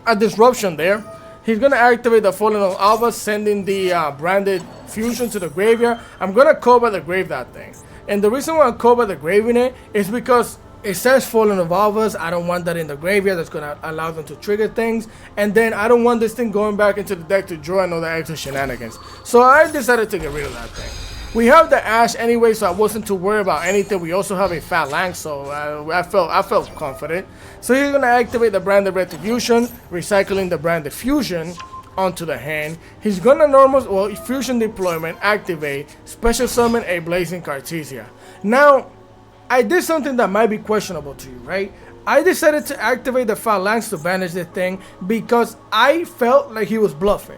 a disruption there. He's going to activate the Fallen of Alba, sending the Branded Fusion to the graveyard. I'm going to call by the grave that thing. And the reason why I call by the grave in it is because it says Fallen of Alvas. I don't want that in the graveyard. That's going to allow them to trigger things. And then I don't want this thing going back into the deck to draw and all the extra shenanigans. So I decided to get rid of that thing. We have the Ash anyway, so I wasn't too worried about anything. We also have a Phalanx, so I felt confident. So he's going to activate the Branded Retribution, recycling the Branded Fusion onto the hand. He's going to Fusion Deployment, activate, special summon a Blazing Cartesia. Now, I did something that might be questionable to you, right? I decided to activate the Phalanx to banish the thing because I felt like he was bluffing.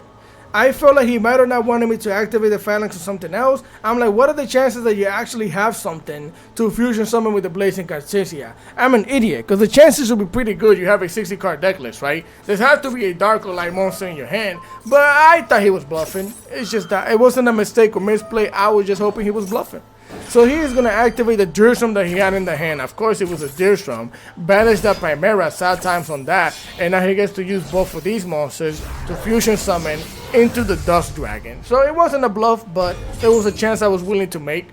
I felt like he might have not wanted me to activate the Phalanx or something else. I'm like, what are the chances that you actually have something to fusion summon with the Blazing Cartesia? I'm an idiot, because the chances would be pretty good you have a 60 card deck list, right? There has to be a Dark or Light monster in your hand, but I thought he was bluffing. It's just that it wasn't a mistake or misplay. I was just hoping he was bluffing. So he is going to activate the Deerstrom that he had in the hand. Of course, it was a Deerstrom. Banish that Primera, sad times on that. And now he gets to use both of these monsters to fusion summon into the Dust Dragon. So it wasn't a bluff, but there was a chance I was willing to make.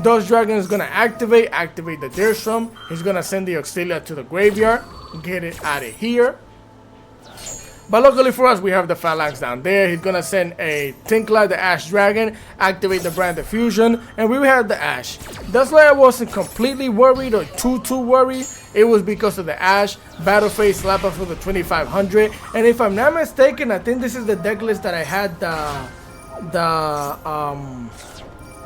Dust Dragon is going to activate the Deerstrom. He's going to send the Auxilia to the graveyard. Get it out of here. But luckily for us, we have the Phalanx down there. He's going to send a Tinkla, the Ash Dragon, activate the Branded Fusion, and we had the Ash. That's why I wasn't completely worried or too worried. It was because of the Ash, Battle Phase, Slap Up for the 2500. And if I'm not mistaken, I think this is the deck list that I had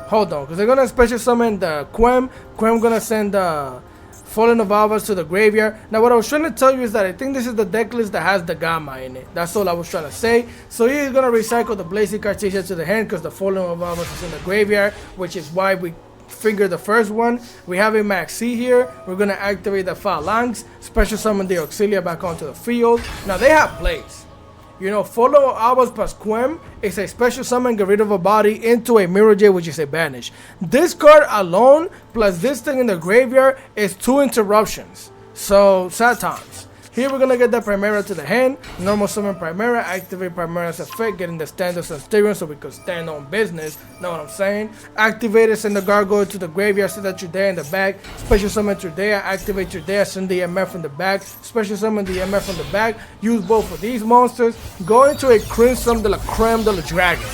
hold on, because they're going to special summon the Quem. Quem going to send the Fallen of Alvas to the graveyard. Now what I was trying to tell you is that I think this is the deck list that has the Gamma in it. That's all I was trying to say. So he's going to recycle the Blazing Cartesia to the hand because the Fallen of Alvas is in the graveyard, which is why we figured the first one. We have a Maxi here. We're going to activate the Phalanx, special summon the Auxilia back onto the field. Now they have plays. Fallen of Alvas plus Quem is a special summon, get rid of a body into a Mirror Jade, which is a banish. This card alone, plus this thing in the graveyard, is 2 interruptions. So, sad times. Here we're going to get the Primera to the hand. Normal summon Primera, activate Primera's effect, getting the standard Centur-Ion so we could stand on business. Know what I'm saying? Activate it, send the Gargoyle to the graveyard, set that Trudea in the back. Special summon Trudea, activate Trudea, send the MF from the back. Special summon the MF from the back. Use both of these monsters. Go into a Crimson de la Creme de la Dragon.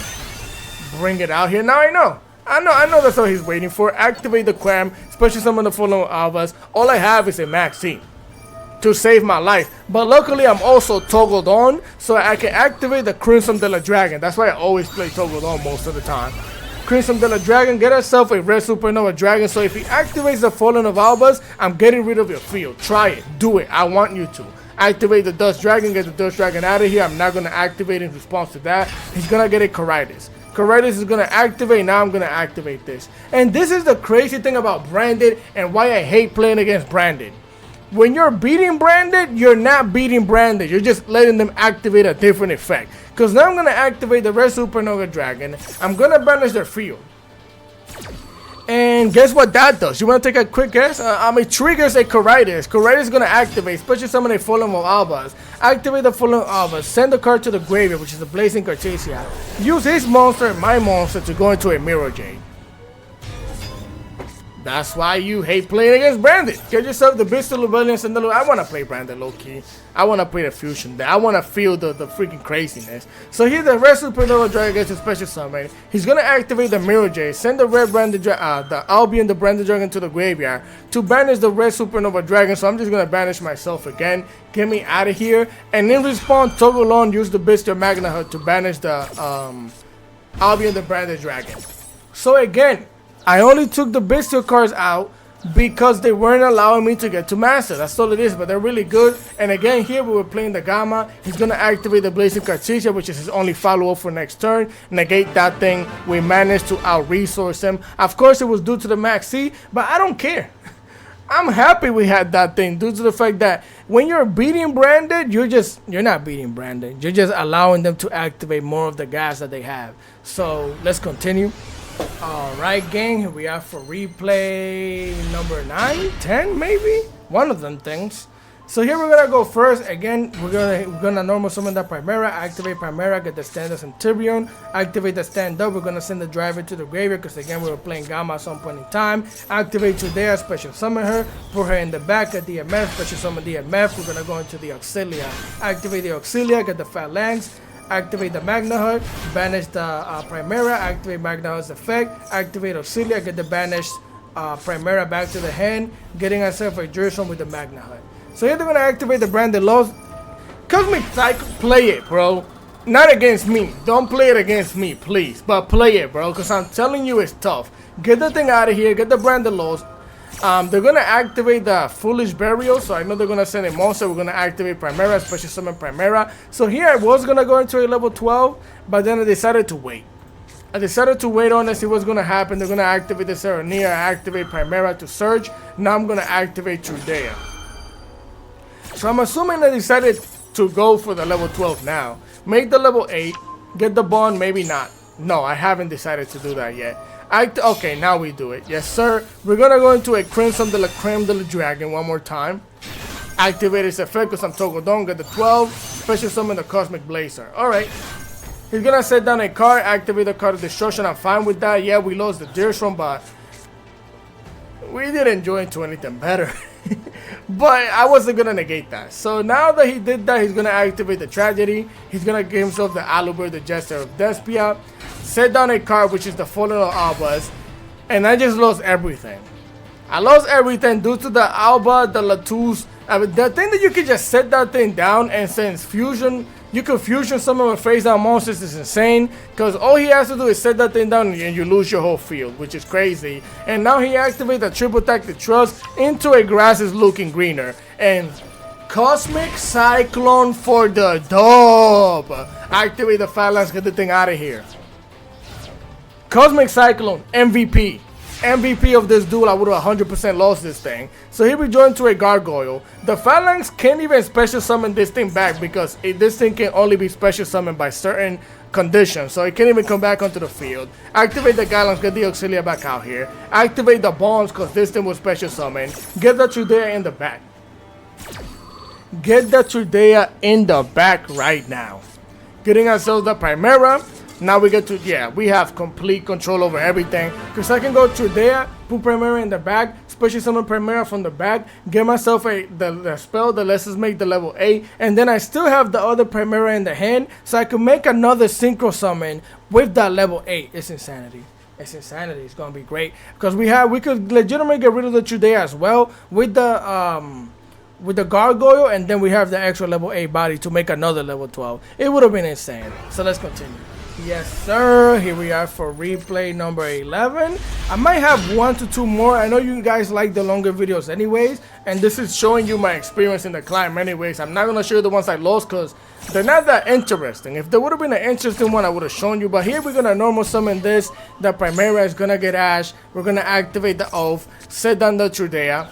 Bring it out here. Now I know that's what he's waiting for. Activate the Quem, special summon the Fallen Alvas. All I have is a Maxi. to save my life. But luckily, I'm also toggled on, so I can activate the Crimson de la Dragon. That's why I always play toggled on most of the time. Crimson de la Dragon, get yourself a red supernova dragon, so if he activates the Fallen of Albas, I'm getting rid of your field. Try it. Do it. I want you to. Activate the Dust Dragon, get the Dust Dragon out of here. I'm not going to activate in response to that. He's going to get a Caritas. Caritas is going to activate. Now I'm going to activate this. And this is the crazy thing about Branded and why I hate playing against Branded. When you're beating Branded, you're not beating Branded. You're just letting them activate a different effect. Because now I'm going to activate the Red Supernova Dragon. I'm going to banish their field. And guess what that does? You want to take a quick guess? It triggers a Caritas. Caritas is going to activate, especially summon a Fallen of Albas. Activate the Fallen of Albas. Send the card to the graveyard, which is the Blazing Cartesia. Use his monster and my monster to go into a Mirror Jade. That's why you hate playing against Branded. Get yourself the Beast of Rebellion and the I want to play Branded low-key. I want to play the fusion there. I want to feel the freaking craziness. So here the Red Supernova Dragon gets a special summon. He's going to activate the Mirror Jade. Send the Red Branded the Albion, the Branded Dragon to the graveyard to banish the Red Supernova Dragon. So I'm just going to banish myself again. Get me out of here. And in response, toggle on, use the Bestial Magna Hut to banish the Albion, the Branded Dragon. So again, I only took the Bestial cards out because they weren't allowing me to get to Master. That's all it is, but they're really good. And again, here we were playing the Gamma. He's going to activate the Blazing Cartesia, which is his only follow-up for next turn. Negate that thing. We managed to out-resource him. Of course, it was due to the Max C, but I don't care. I'm happy we had that thing due to the fact that when you're beating Branded, you're not beating Branded. You're just allowing them to activate more of the gas that they have. So let's continue. Alright gang, here we are for replay number 9, 10 maybe? One of them things. So here we're gonna go first. Again, we're gonna normal summon the Primera, activate Primera, get the standard Centur-Ion, activate the stand up. We're gonna send the driver to the graveyard because again we were playing Gamma at some point in time. Activate Judea, special summon her, put her in the back at DMF, special summon DMF. We're gonna go into the Auxilia. Activate the Auxilia, get the Phalanx. Activate the Magna Hut, banish the Primera, activate Magna Hut's effect, activate Auxilia, get the banished Primera back to the hand, getting ourselves a Jerusalem with the Magna Hut. So here they're going to activate the Branded Lost. Cosmic Cycle, play it, bro. Not against me. Don't play it against me, please. But play it, bro, because I'm telling you it's tough. Get the thing out of here, get the Branded Lost. They're going to activate the Foolish Burial, so I know they're going to send a monster. We're going to activate Primera, special summon Primera. So here I was going to go into a level 12, but then I decided to wait. I decided to wait on and see what's going to happen. They're going to activate the Serenia, activate Primera to Surge. Now I'm going to activate Trudea. So I'm assuming they decided to go for the level 12 now. Make the level 8, get the bond, maybe not. No, I haven't decided to do that yet. Okay, now we do it. Yes, sir. We're going to go into a Crimson de la Creme de la Dragon one more time. Activate its effect because I'm toggled on. Get the 12. Special summon the Cosmic Blazer. Alright. He's going to set down a card. Activate the card of destruction. I'm fine with that. Yeah, we lost the Deerstrom, but we didn't join to anything better. But I wasn't going to negate that. So now that he did that, he's going to activate the Tragedy. He's going to give himself the Aluber, the Jester of Despia. Set down a card, which is the Fallen of Albas. And I just lost everything. I lost everything due to the Alba, the Latus. The thing that you can just set that thing down and since fusion, you can fusion some of the face down monsters is insane. Because all he has to do is set that thing down and you lose your whole field, which is crazy. And now he activates the Triple Tactic Trust into a grass is looking greener. And Cosmic Cyclone for the dub. Activate the Phalanx, get the thing out of here. Cosmic Cyclone, MVP. MVP of this duel. I would have 100% lost this thing. So here we join to a Gargoyle. The Phalanx can't even special summon this thing back because this thing can only be special summoned by certain conditions. So it can't even come back onto the field. Activate the Gallons, get the Auxilia back out here. Activate the Bonds because this thing was special summoned. Get the Trudea in the back. Get the Trudea in the back right now. Getting ourselves the Primera. Now we get to, yeah, we have complete control over everything. Because I can go through there, put Primera in the back, special summon Primera from the back, get myself the spell that lets us make the level 8, and then I still have the other Primera in the hand, so I can make another Synchro Summon with that level 8. It's insanity. It's insanity. It's going to be great. Because we could legitimately get rid of the Trudea as well with the with the gargoyle, and then we have the extra level 8 body to make another level 12. It would have been insane. So let's continue. Yes, sir. Here we are for replay number 11. I might have 1 to 2 more. I know you guys like the longer videos anyways, and this is showing you my experience in the climb anyways. I'm not going to show you the ones I lost because they're not that interesting. If there would have been an interesting one, I would have shown you. But here we're going to normal summon this. The Primera is going to get Ash. We're going to activate the Oath, set down the Trudea,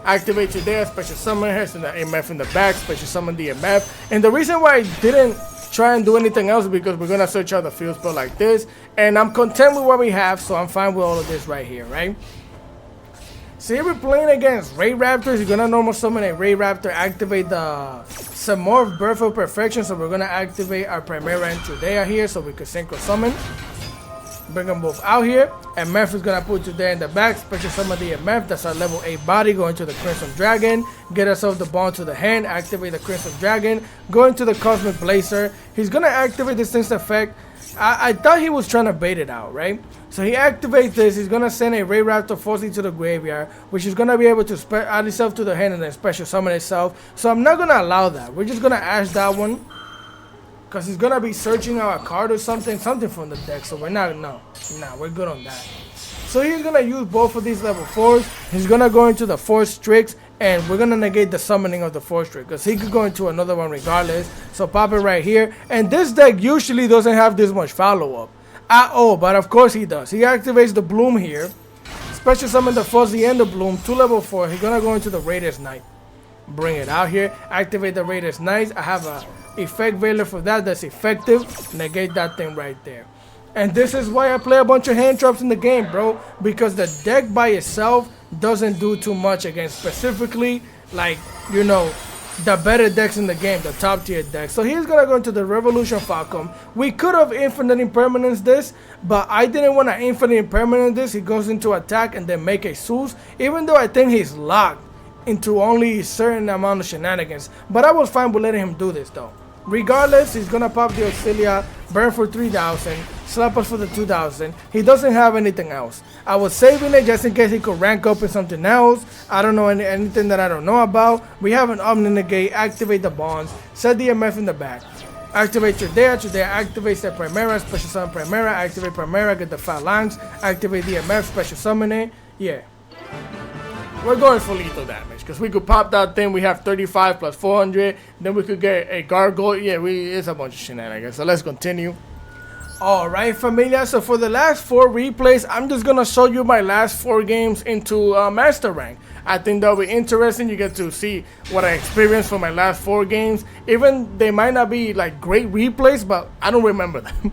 activate Trudea, special summon her, and the MF in the back, special summon the MF. And the reason why I didn't try and do anything else because we're gonna search out the field spell like this, and I'm content with what we have, so I'm fine with all of this right here, right? So here we're playing against Raidraptors. You're gonna normal summon a Raidraptor, activate the some more Birth of Perfection, so we're gonna activate our Primera and Trudea here so we can synchro summon. Bring them both out here, and MF is gonna put Trudea in the back, special summon the MF. That's our level 8 body, going to the Crimson Dragon, get ourselves the bond to the hand, activate the Crimson Dragon, go into the Cosmic Blazer. He's gonna activate this thing's effect. I thought he was trying to bait it out, right? So he activates this. He's gonna send a Raidraptor forcing to the graveyard, which is gonna be able to add itself to the hand and then special summon itself. So I'm not gonna allow that. We're just gonna ash that one, because he's gonna be searching out a card or something from the deck. So we're not, we're good on that. So he's gonna use both of these level 4s. He's gonna go into the Force Tricks, and we're gonna negate the summoning of the Force Trick, because he could go into another one regardless. So pop it right here. And this deck usually doesn't have this much follow-up at all, but of course he does. He activates the Bloom here, special summon the Fuzzy and the Bloom, 2 level 4. He's gonna go into the Raiders Knight. Bring it out here, activate the Raiders Knight. I have a effect veiler for that's effective. Negate that thing right there. And this is why I play a bunch of hand traps in the game, bro, because the deck by itself doesn't do too much against specifically, like, you know, the better decks in the game, the top tier decks. So he's gonna go into the Revolution Falcon. We could have infinite impermanence this, but I didn't want to infinite impermanence this. He goes into attack and then make a Zeus, even though I think he's locked into only a certain amount of shenanigans. But I was fine with letting him do this though. Regardless, he's gonna pop the Auxilia, burn for 3,000, slap us for the 2,000. He doesn't have anything else. I was saving it just in case he could rank up in something else. I don't know anything that I don't know about. We have an Omni Negate, activate the bonds, set the MF in the back. Activate Trudea, Trudea activates the Primera, special summon Primera, activate Primera, get the Phalanx, activate the MF, special summon it. Yeah. We're going for lethal damage because we could pop that thing. We have 35 plus 400. Then we could get a gargoyle. Yeah, it's a bunch of shenanigans. So let's continue. Alright, familia. So for the last 4 replays, I'm just going to show you my last 4 games into Master Rank. I think that'll be interesting. You get to see what I experienced for my last 4 games. Even they might not be like great replays, but I don't remember them.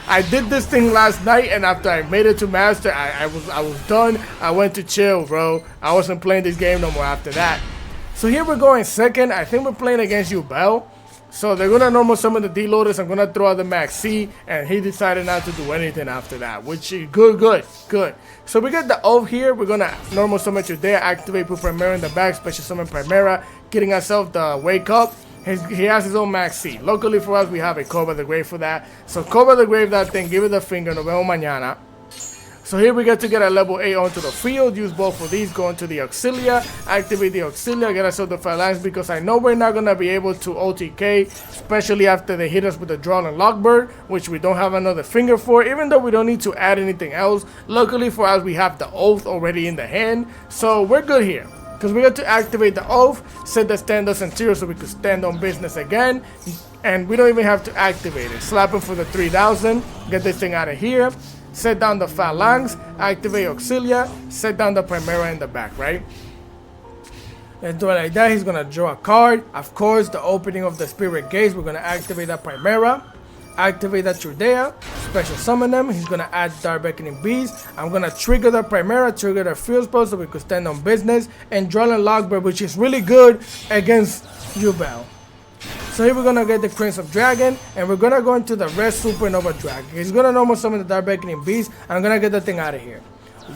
I did this thing last night, and after I made it to Master, I was done. I went to chill, bro. I wasn't playing this game no more after that. So here we're going second. I think we're playing against Yubel. So they're going to normal summon the D-Lotus. I'm going to throw out the Max C, and he decided not to do anything after that, which is good. So we get the Oath here. We're going to normal summon Trudea, activate, put Primera in the back, special summon Primera, getting ourselves the Wake Up. He has his own Max C. Luckily for us, we have a Cover the Grave for that. So Cover the Grave that thing, give it the finger, nos vemos mañana. So here we get to get a level 8 onto the field, use both of these, go into the Auxilia, activate the Auxilia, get ourselves the Phalanx, because I know we're not going to be able to OTK, especially after they hit us with the Draw and Lockbird, which we don't have another finger for, even though we don't need to add anything else. Luckily for us, we have the Oath already in the hand, so we're good here. Because we got to activate the Oath, set the stand-up Centur so we could stand on business again, and we don't even have to activate it. Slap him for the 3,000, get this thing out of here. Set down the Phalanx, activate Auxilia, set down the Primera in the back, right? Let's do it like that. He's going to draw a card. Of course, the opening of the Spirit Gates, we're going to activate that Primera, activate that Trudea, special summon them. He's going to add Dark Beckoning Beast. I'm going to trigger the Primera, trigger the field spell so we could stand on business, and draw and Lockbird, which is really good against Yubel. So here we're going to get the Crimson Dragon, and we're going to go into the Red Supernova Dragon. He's going to normal summon the Dark Beckoning Beast. I'm going to get the thing out of here.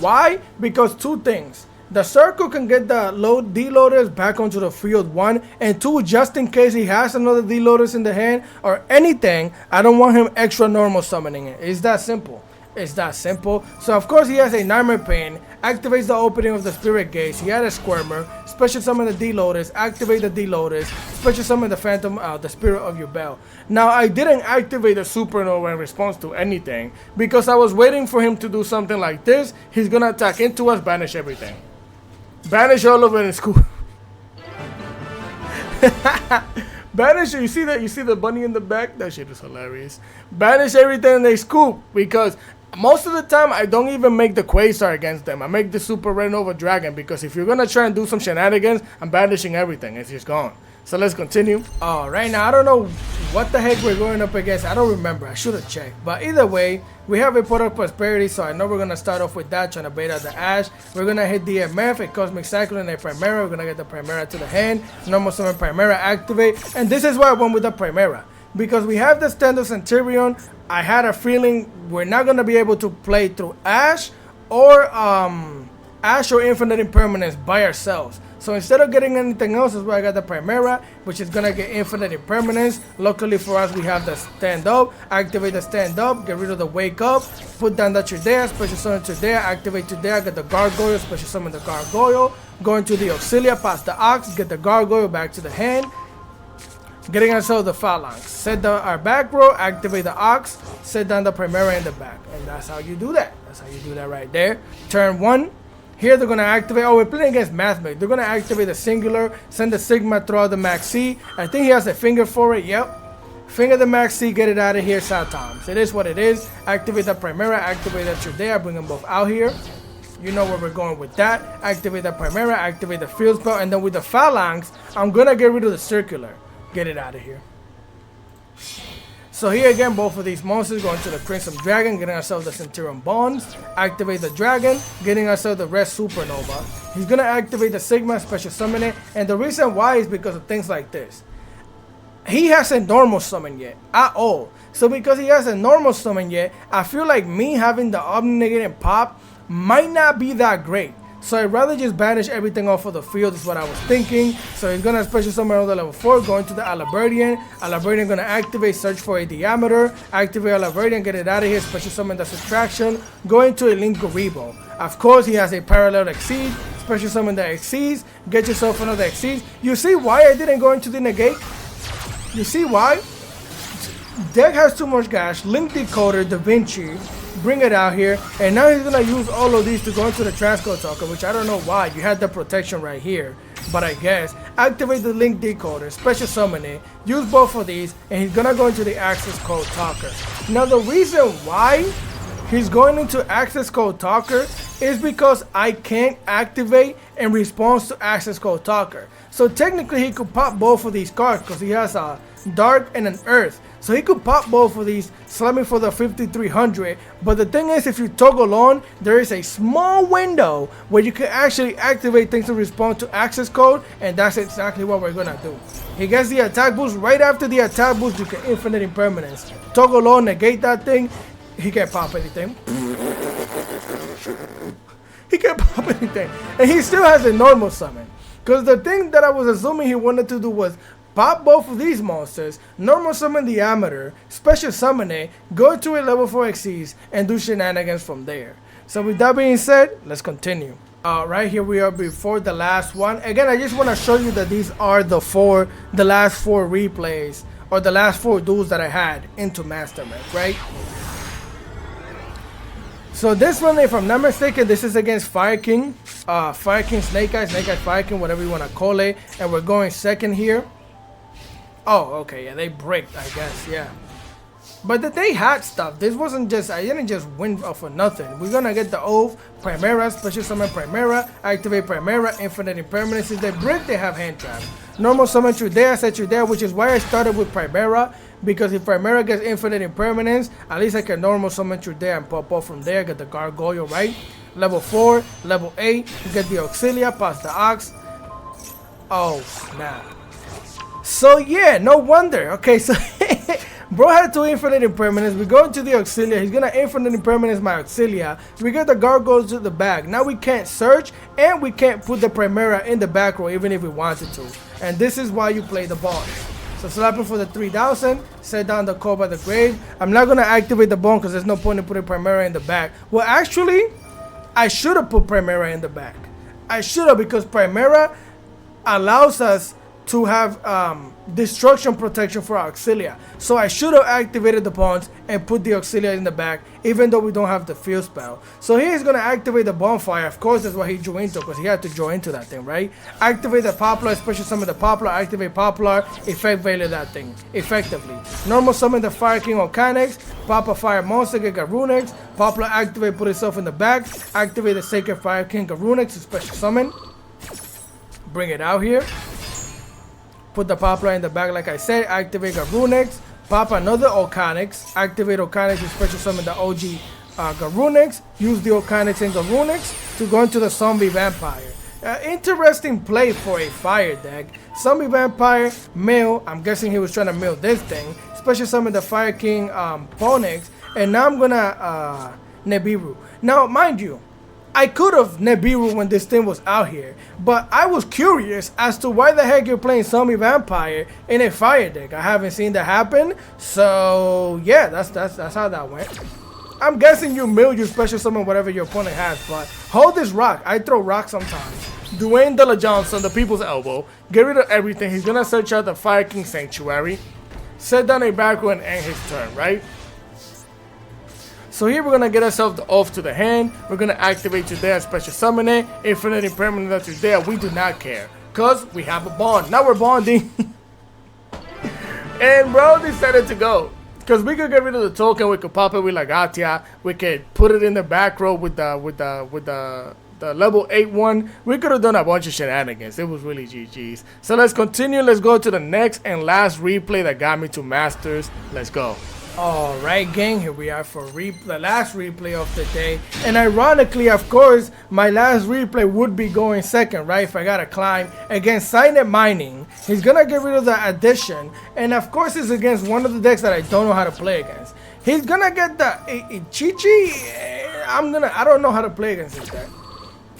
Why? Because 2 things. The Circle can get the D-Lotus back onto the field, 1, and 2, just in case he has another D-Lotus in the hand or anything, I don't want him extra normal summoning it. It's that simple. It's that simple. So of course he has a Nightmare Pain, activates the opening of the Spirit Gates. He had a Squirmer, special summon the D-Lotus, activate the D-Lotus, special summon the Phantom, the Spirit of Yubel. Now I didn't activate the Supernova in response to anything because I was waiting for him to do something like this. He's gonna attack into us, banish everything. Banish all of it and scoop. Banish, you see that? You see the bunny in the back? That shit is hilarious. Banish everything and they scoop because most of the time I don't even make the Quasar against them. I make the Super Red Nova Dragon because if you're gonna try and do some shenanigans, I'm banishing everything. It's just gone. So let's continue. Right now I don't know what the heck we're going up against. I don't remember. I should have checked. But either way, we have a Pot of Prosperity, so I know we're gonna start off with that, trying to bait out the Ash. We're gonna hit DMF, a Cosmic Cyclone, and a Primera. We're gonna get the Primera to the hand. Normal summon Primera, activate. And this is why I went with the Primera. Because we have the standard Centur-Ion, I had a feeling we're not gonna be able to play through Ash or Infinite Impermanence by ourselves. So instead of getting anything else, is where I got the Primera, which is gonna get Infinite Impermanence. Luckily for us, we have the Stand Up. Activate the Stand Up, get rid of the Wake Up, put down the Tridea, special summon Tridea, activate Tridea, get the Gargoyle, special summon the Gargoyle, go into the Auxilia, pass the Ox, get the Gargoyle back to the hand. Getting ourselves the Phalanx. Set down our back row, activate the Ox, set down the Primera in the back. And that's how you do that. That's how you do that right there. Turn 1. Here they're going to activate, we're playing against Mathmate. They're going to activate the Singular, send the Sigma, throw out the Max C. I think he has a finger for it, yep. Finger the Max C, get it out of here, sad times. It is what it is. Activate the Primera, activate the Tridea, bring them both out here. You know where we're going with that. Activate the Primera, activate the Field Spell, and then with the Phalanx, I'm going to get rid of the Circular. Get it out of here. So here again, both of these monsters going to the Crimson Dragon, getting ourselves the Centurion Bonds. Activate the Dragon, getting ourselves the Red Supernova. He's going to activate the Sigma, special summon it. And the reason why is because of things like this. He hasn't normal summon yet at all. So because he hasn't normal summon yet, I feel like me having the Omni-Negating Pop might not be that great. So I'd rather just banish everything off of the field is what I was thinking. So he's going to special summon on the level 4, going to the Alaverdian. Alaverdian going to activate, search for a Diameter. Activate Alaverdian, get it out of here, special summon the Subtraction. Going to a Link Garibo. Of course, he has a Parallel Exceed. Special summon the Exceeds. Get yourself another Exceeds. You see why I didn't go into the Negate? You see why? Deck has too much gas. Link Decoder, Da Vinci. Bring it out here, and now he's gonna use all of these to go into the Transcode Talker, which I don't know why. You had the protection right here, but I guess activate the Link Decoder, special summon it, use both of these, and he's gonna go into the Access Code Talker. Now the reason why he's going into Access Code Talker is because I can't activate in response to Access Code Talker. So technically he could pop both of these cards because he has a Dark and an Earth. So he could pop both of these, slamming for the 5300. But the thing is, if you toggle on, there is a small window where you can actually activate things to respond to access code, and that's exactly what we're gonna do. He gets the attack boost. Right after the attack boost, you can Infinite Impermanence. Toggle on, negate that thing. He can't pop anything. He can't pop anything. And he still has a normal summon. Because the thing that I was assuming he wanted to do was pop both of these monsters, normal summon the Diameter, special summon it, go to a level 4 Xyz, and do shenanigans from there. So with that being said, let's continue. Right here we are before the last one. Again, I just want to show you that these are the last four replays, or the last 4 duels that I had into Master Mech, right? So this one, if I'm not mistaken, this is against Fire King, Snake Eyes, Fire King, whatever you want to call it, and we're going second here. Oh, okay, yeah, they bricked, I guess, yeah. But they had stuff. This wasn't just, I didn't just win for nothing. We're gonna get the Oath, Primera, special summon Primera, activate Primera, Infinite Impermanence. If they brick, they have Hand Trap. Normal summon Tridea, set Tridea, which is why I started with Primera. Because if Primera gets Infinite Impermanence, at least I can normal summon Tridea and pop off from there, get the Gargoyle, right? Level 4, level 8, get the Auxilia, pass the Ox. Oh, snap. So yeah, no wonder. Okay, so bro had 2 Infinite Impermanence. We go into the Auxilia. He's gonna Infinite Impermanence my Auxilia. We get the Gargoyles to the back. Now we can't search, and we can't put the Primera in the back row even if we wanted to. And this is why you play the boss. So slap him for the 3000, set down the core by the grave. I'm not gonna activate the bone because there's no point in putting Primera in the back. Well, actually, I should have put Primera in the back. I should have, because Primera allows us to have destruction protection for our Auxilia. So I should have activated the pawns and put the Auxilia in the back, even though we don't have the field spell. So here he's going to activate the bonfire. Of course, that's what he drew into, because he had to draw into that thing, right? Activate the Poplar, special summon the Poplar, activate Poplar, effect value that thing effectively. Normal summon the Fire King Volcanics, pop a fire monster, get Runick. Poplar activate, put itself in the back, activate the Sacred Fire King Runick, special summon. Bring it out here. Put the Poplar in the back, like I said. Activate Garunix. Pop another Volcanics. Activate Volcanics and special summon the OG Garunix. Use the Volcanics and Garunix to go into the Zombie Vampire. Interesting play for a fire deck. Zombie Vampire, mill. I'm guessing he was trying to mill this thing. Special summon the Fire King Ponix. And now I'm gonna Nibiru. Now, mind you, I could have Nibiru when this thing was out here, but I was curious as to why the heck you're playing Zombie Vampire in a fire deck. I haven't seen that happen, so yeah, that's how that went. I'm guessing you mill your special summon whatever your opponent has, but hold this rock. I throw rocks sometimes. Dwayne De La Johnson, the people's elbow. Get rid of everything. He's gonna search out the Fire King Sanctuary, set down a back row and end his turn, right? So here we're going to get ourselves the off to the hand. We're going to activate today a special summon it. Infinite Impermanent today. We do not care, because we have a bond. Now we're bonding. And bro decided to go, because we could get rid of the token. We could pop it with Lagatia. We could put it in the back row with the level 8 one. We could have done a bunch of shenanigans. It was really GG's. So let's continue. Let's go to the next and last replay that got me to Masters. Let's go. Alright gang, here we are for the last replay of the day. And ironically, of course, my last replay would be going second, right? If I gotta climb against Silent Mining. He's gonna get rid of the addition. And of course, it's against one of the decks that I don't know how to play against. He's gonna get the Chichi. I don't know how to play against this deck.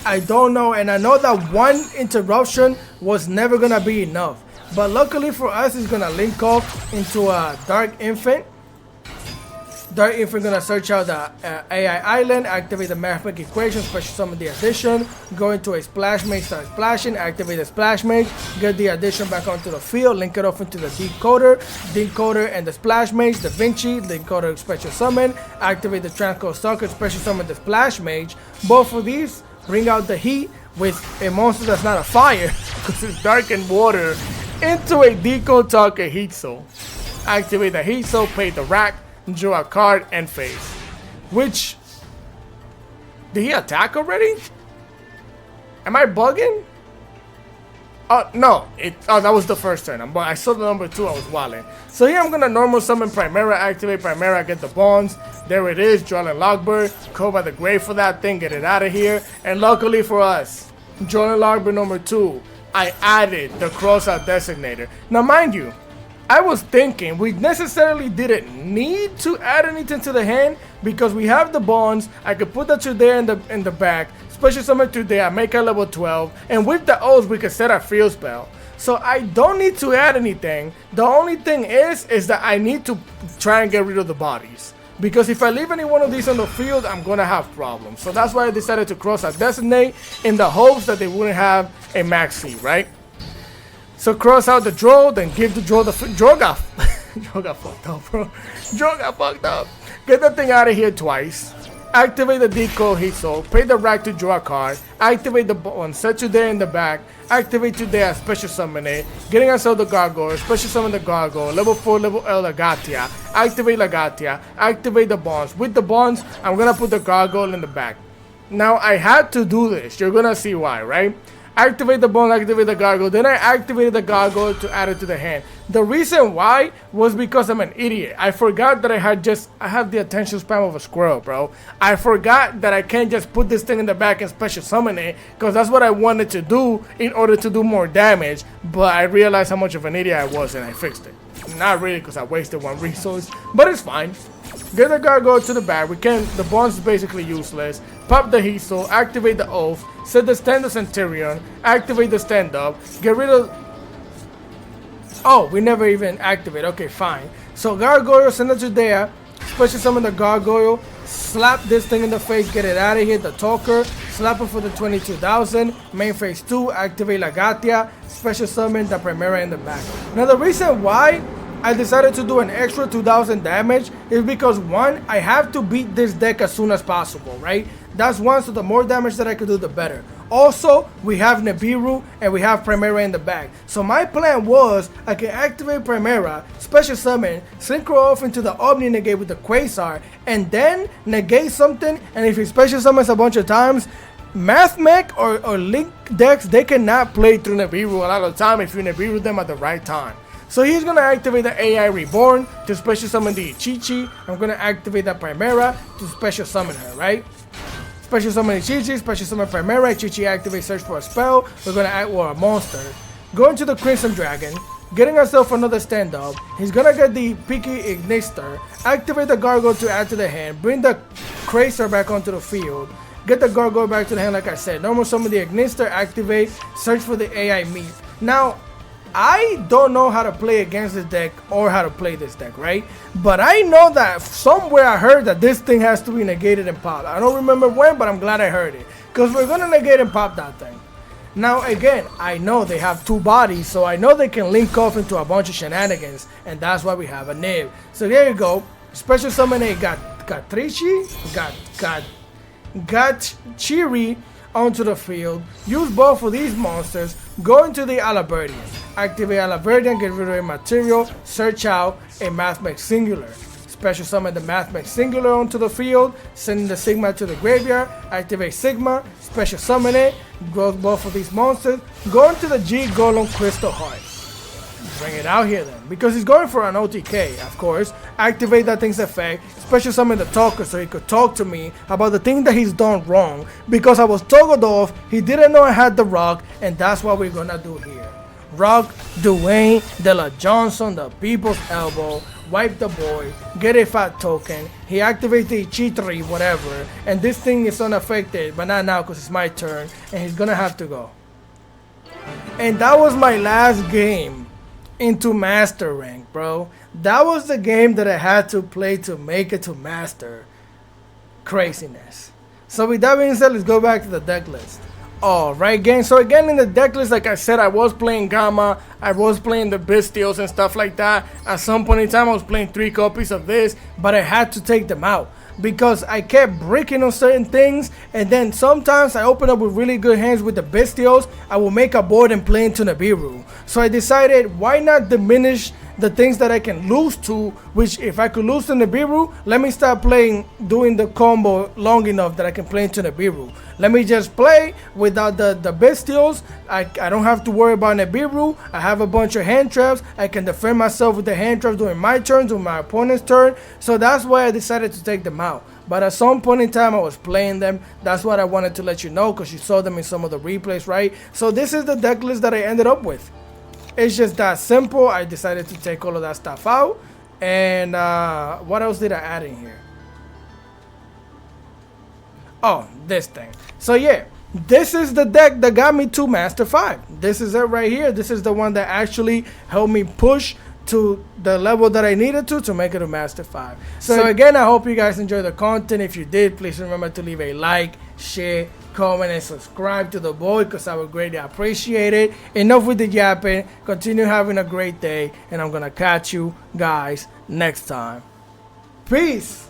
I don't know, and I know that one interruption was never gonna be enough. But luckily for us, he's gonna link off into a Dark Infant. Dark Infant gonna search out the AI Island, activate the mathematical equation, special summon the addition, go into a Splash Mage, start splashing, activate the Splash Mage, get the addition back onto the field, link it off into the Decoder and the Splash Mage, the Vinci, Decoder special summon, activate the Transcode Stalker, special summon the Splash Mage. Both of these bring out the heat with a monster that's not a fire, because it's dark and water, into a Decode Talker Heat Soul. Activate the Heat Soul, pay the rack, draw a card, and face. Which, did he attack already? Am I bugging? No, that was the first turn. I saw the number 2, I was wilding. So here I'm gonna normal summon Primera, activate Primera, get the bonds. There it is, Drawling Logbird, call by the grave for that thing, get it out of here. And luckily for us, Drawling Logbird number 2, I added the Crossout Designator. Now mind you, I was thinking we necessarily didn't need to add anything to the hand, because we have the bonds. I could put that to there in the back, special summon to there, make a level 12, and with the O's we could set a field spell. So I don't need to add anything. The only thing is that I need to try and get rid of the bodies, because if I leave any one of these on the field, I'm gonna have problems. So that's why I decided to cross out Designate, in the hopes that they wouldn't have a max C, right? So cross out the draw, then give the draw draw got fucked up, bro. Draw got fucked up. Get that thing out of here twice. Activate the Decode Heat Soul, pay the rack to draw a card, activate the button, set you there in the back, activate you there, special summon it, getting ourselves the Gargoyle, special summon the Gargoyle, level 4, level L Lagatia, activate Lagatia, activate the bonds. With the bonds, I'm gonna put the Gargoyle in the back. Now I had to do this, you're gonna see why, right? Activate the bone, activate the Gargoyle, then I activated the Gargoyle to add it to the hand. The reason why was because I'm an idiot. I forgot that I have the attention span of a squirrel, bro. I forgot that I can't just put this thing in the back and special summon it, because that's what I wanted to do in order to do more damage, but I realized how much of an idiot I was and I fixed it. Not really, because I wasted one resource, but it's fine. Get the Gargoyle to the back. The bonds is basically useless. Pop the Heat Soul, activate the Oath, set the stand of Centur-Ion, activate the stand up, get rid of Oh, we never even activate. Okay, fine. So Gargoyle, send it to there. Special summon the Gargoyle. Slap this thing in the face. Get it out of here. The Talker. Slap it for the 22,000. Main phase 2. Activate Lagatia. Special summon the Primera in the back. Now the reason why I decided to do an extra 2,000 damage is because one, I have to beat this deck as soon as possible, right? That's one, so the more damage that I could do, the better. Also, we have Nibiru and we have Primera in the back. So my plan was I can activate Primera, special summon, synchro off into the Omni negate with the Quasar, and then negate something, and if he special summons a bunch of times, Math Mech or Link decks, they cannot play through Nibiru a lot of the time if you Nibiru them at the right time. So he's going to activate the AI Reborn to special summon the Ichichi. I'm going to activate the Primera to special summon her, right? Special summon Ichichi, special summon Primera, Ichichi activate, search for a spell. We're going to act or a monster. Going to the Crimson Dragon, getting ourselves another stand up. He's going to get the Peaky Ignister, activate the Gargoyle to add to the hand, bring the Crazer back onto the field, get the Gargoyle back to the hand like I said. Normal summon the Ignister, activate, search for the AI meat. Now, I don't know how to play against this deck or how to play this deck, right? But I know that somewhere I heard that this thing has to be negated and popped. I don't remember when, but I'm glad I heard it. Because we're going to negate and pop that thing. Now, again, I know they have two bodies, so I know they can link off into a bunch of shenanigans. And that's why we have a Nib. So there you go. Special summon A got Trichi, got Chiri onto the field. Use both of these monsters. Go into the Alaberdian. Activate Alaberdian, get rid of a material, search out a Math Mech Singular. Special summon the Math Mech Singular onto the field, send the Sigma to the graveyard, activate Sigma, special summon it, go both of these monsters, go into the G Golem Crystal Heart. Bring it out here then, because he's going for an OTK, of course. Activate that thing's effect, special summon the Talker so he could talk to me about the thing that he's done wrong, because I was toggled off, he didn't know I had the rock, and that's what we're gonna do here. Rock, Dwayne, De La Johnson, the People's Elbow, wipe the boy, get a fat token, he activates the Ichitri, whatever, and this thing is unaffected, but not now because it's my turn, and he's gonna have to go. And that was my last game into Master Rank, bro. That was the game that I had to play to make it to Master. Craziness. So with that being said, let's go back to the deck list. Alright gang, so again in the deck list, like I said, I was playing Gamma, I was playing the Bestials and stuff like that. At some point in time I was playing 3 copies of this, but I had to take them out because I kept breaking on certain things, and then sometimes I open up with really good hands with the Bestials, I will make a board and play into Nibiru. So I decided, why not diminish the things that I can lose to, which if I could lose to Nibiru, let me start playing, doing the combo long enough that I can play into Nibiru. Let me just play without the Bestials. I don't have to worry about Nibiru. I have a bunch of hand traps. I can defend myself with the hand traps during my turn, during my opponent's turn. So that's why I decided to take them out. But at some point in time I was playing them. That's what I wanted to let you know, because you saw them in some of the replays, right? So this is the deck list that I ended up with. It's just that simple. I decided to take all of that stuff out. And what else did I add in here? Oh, this thing. So yeah, this is the deck that got me to Master 5. This is it right here. This is the one that actually helped me push to the level that I needed to make it to Master 5. So again, I hope you guys enjoyed the content. If you did, please remember to leave a like, share, comment, and subscribe to the boy, because I would greatly appreciate it. Enough with the yapping. Continue having a great day, and I'm gonna catch you guys next time. Peace.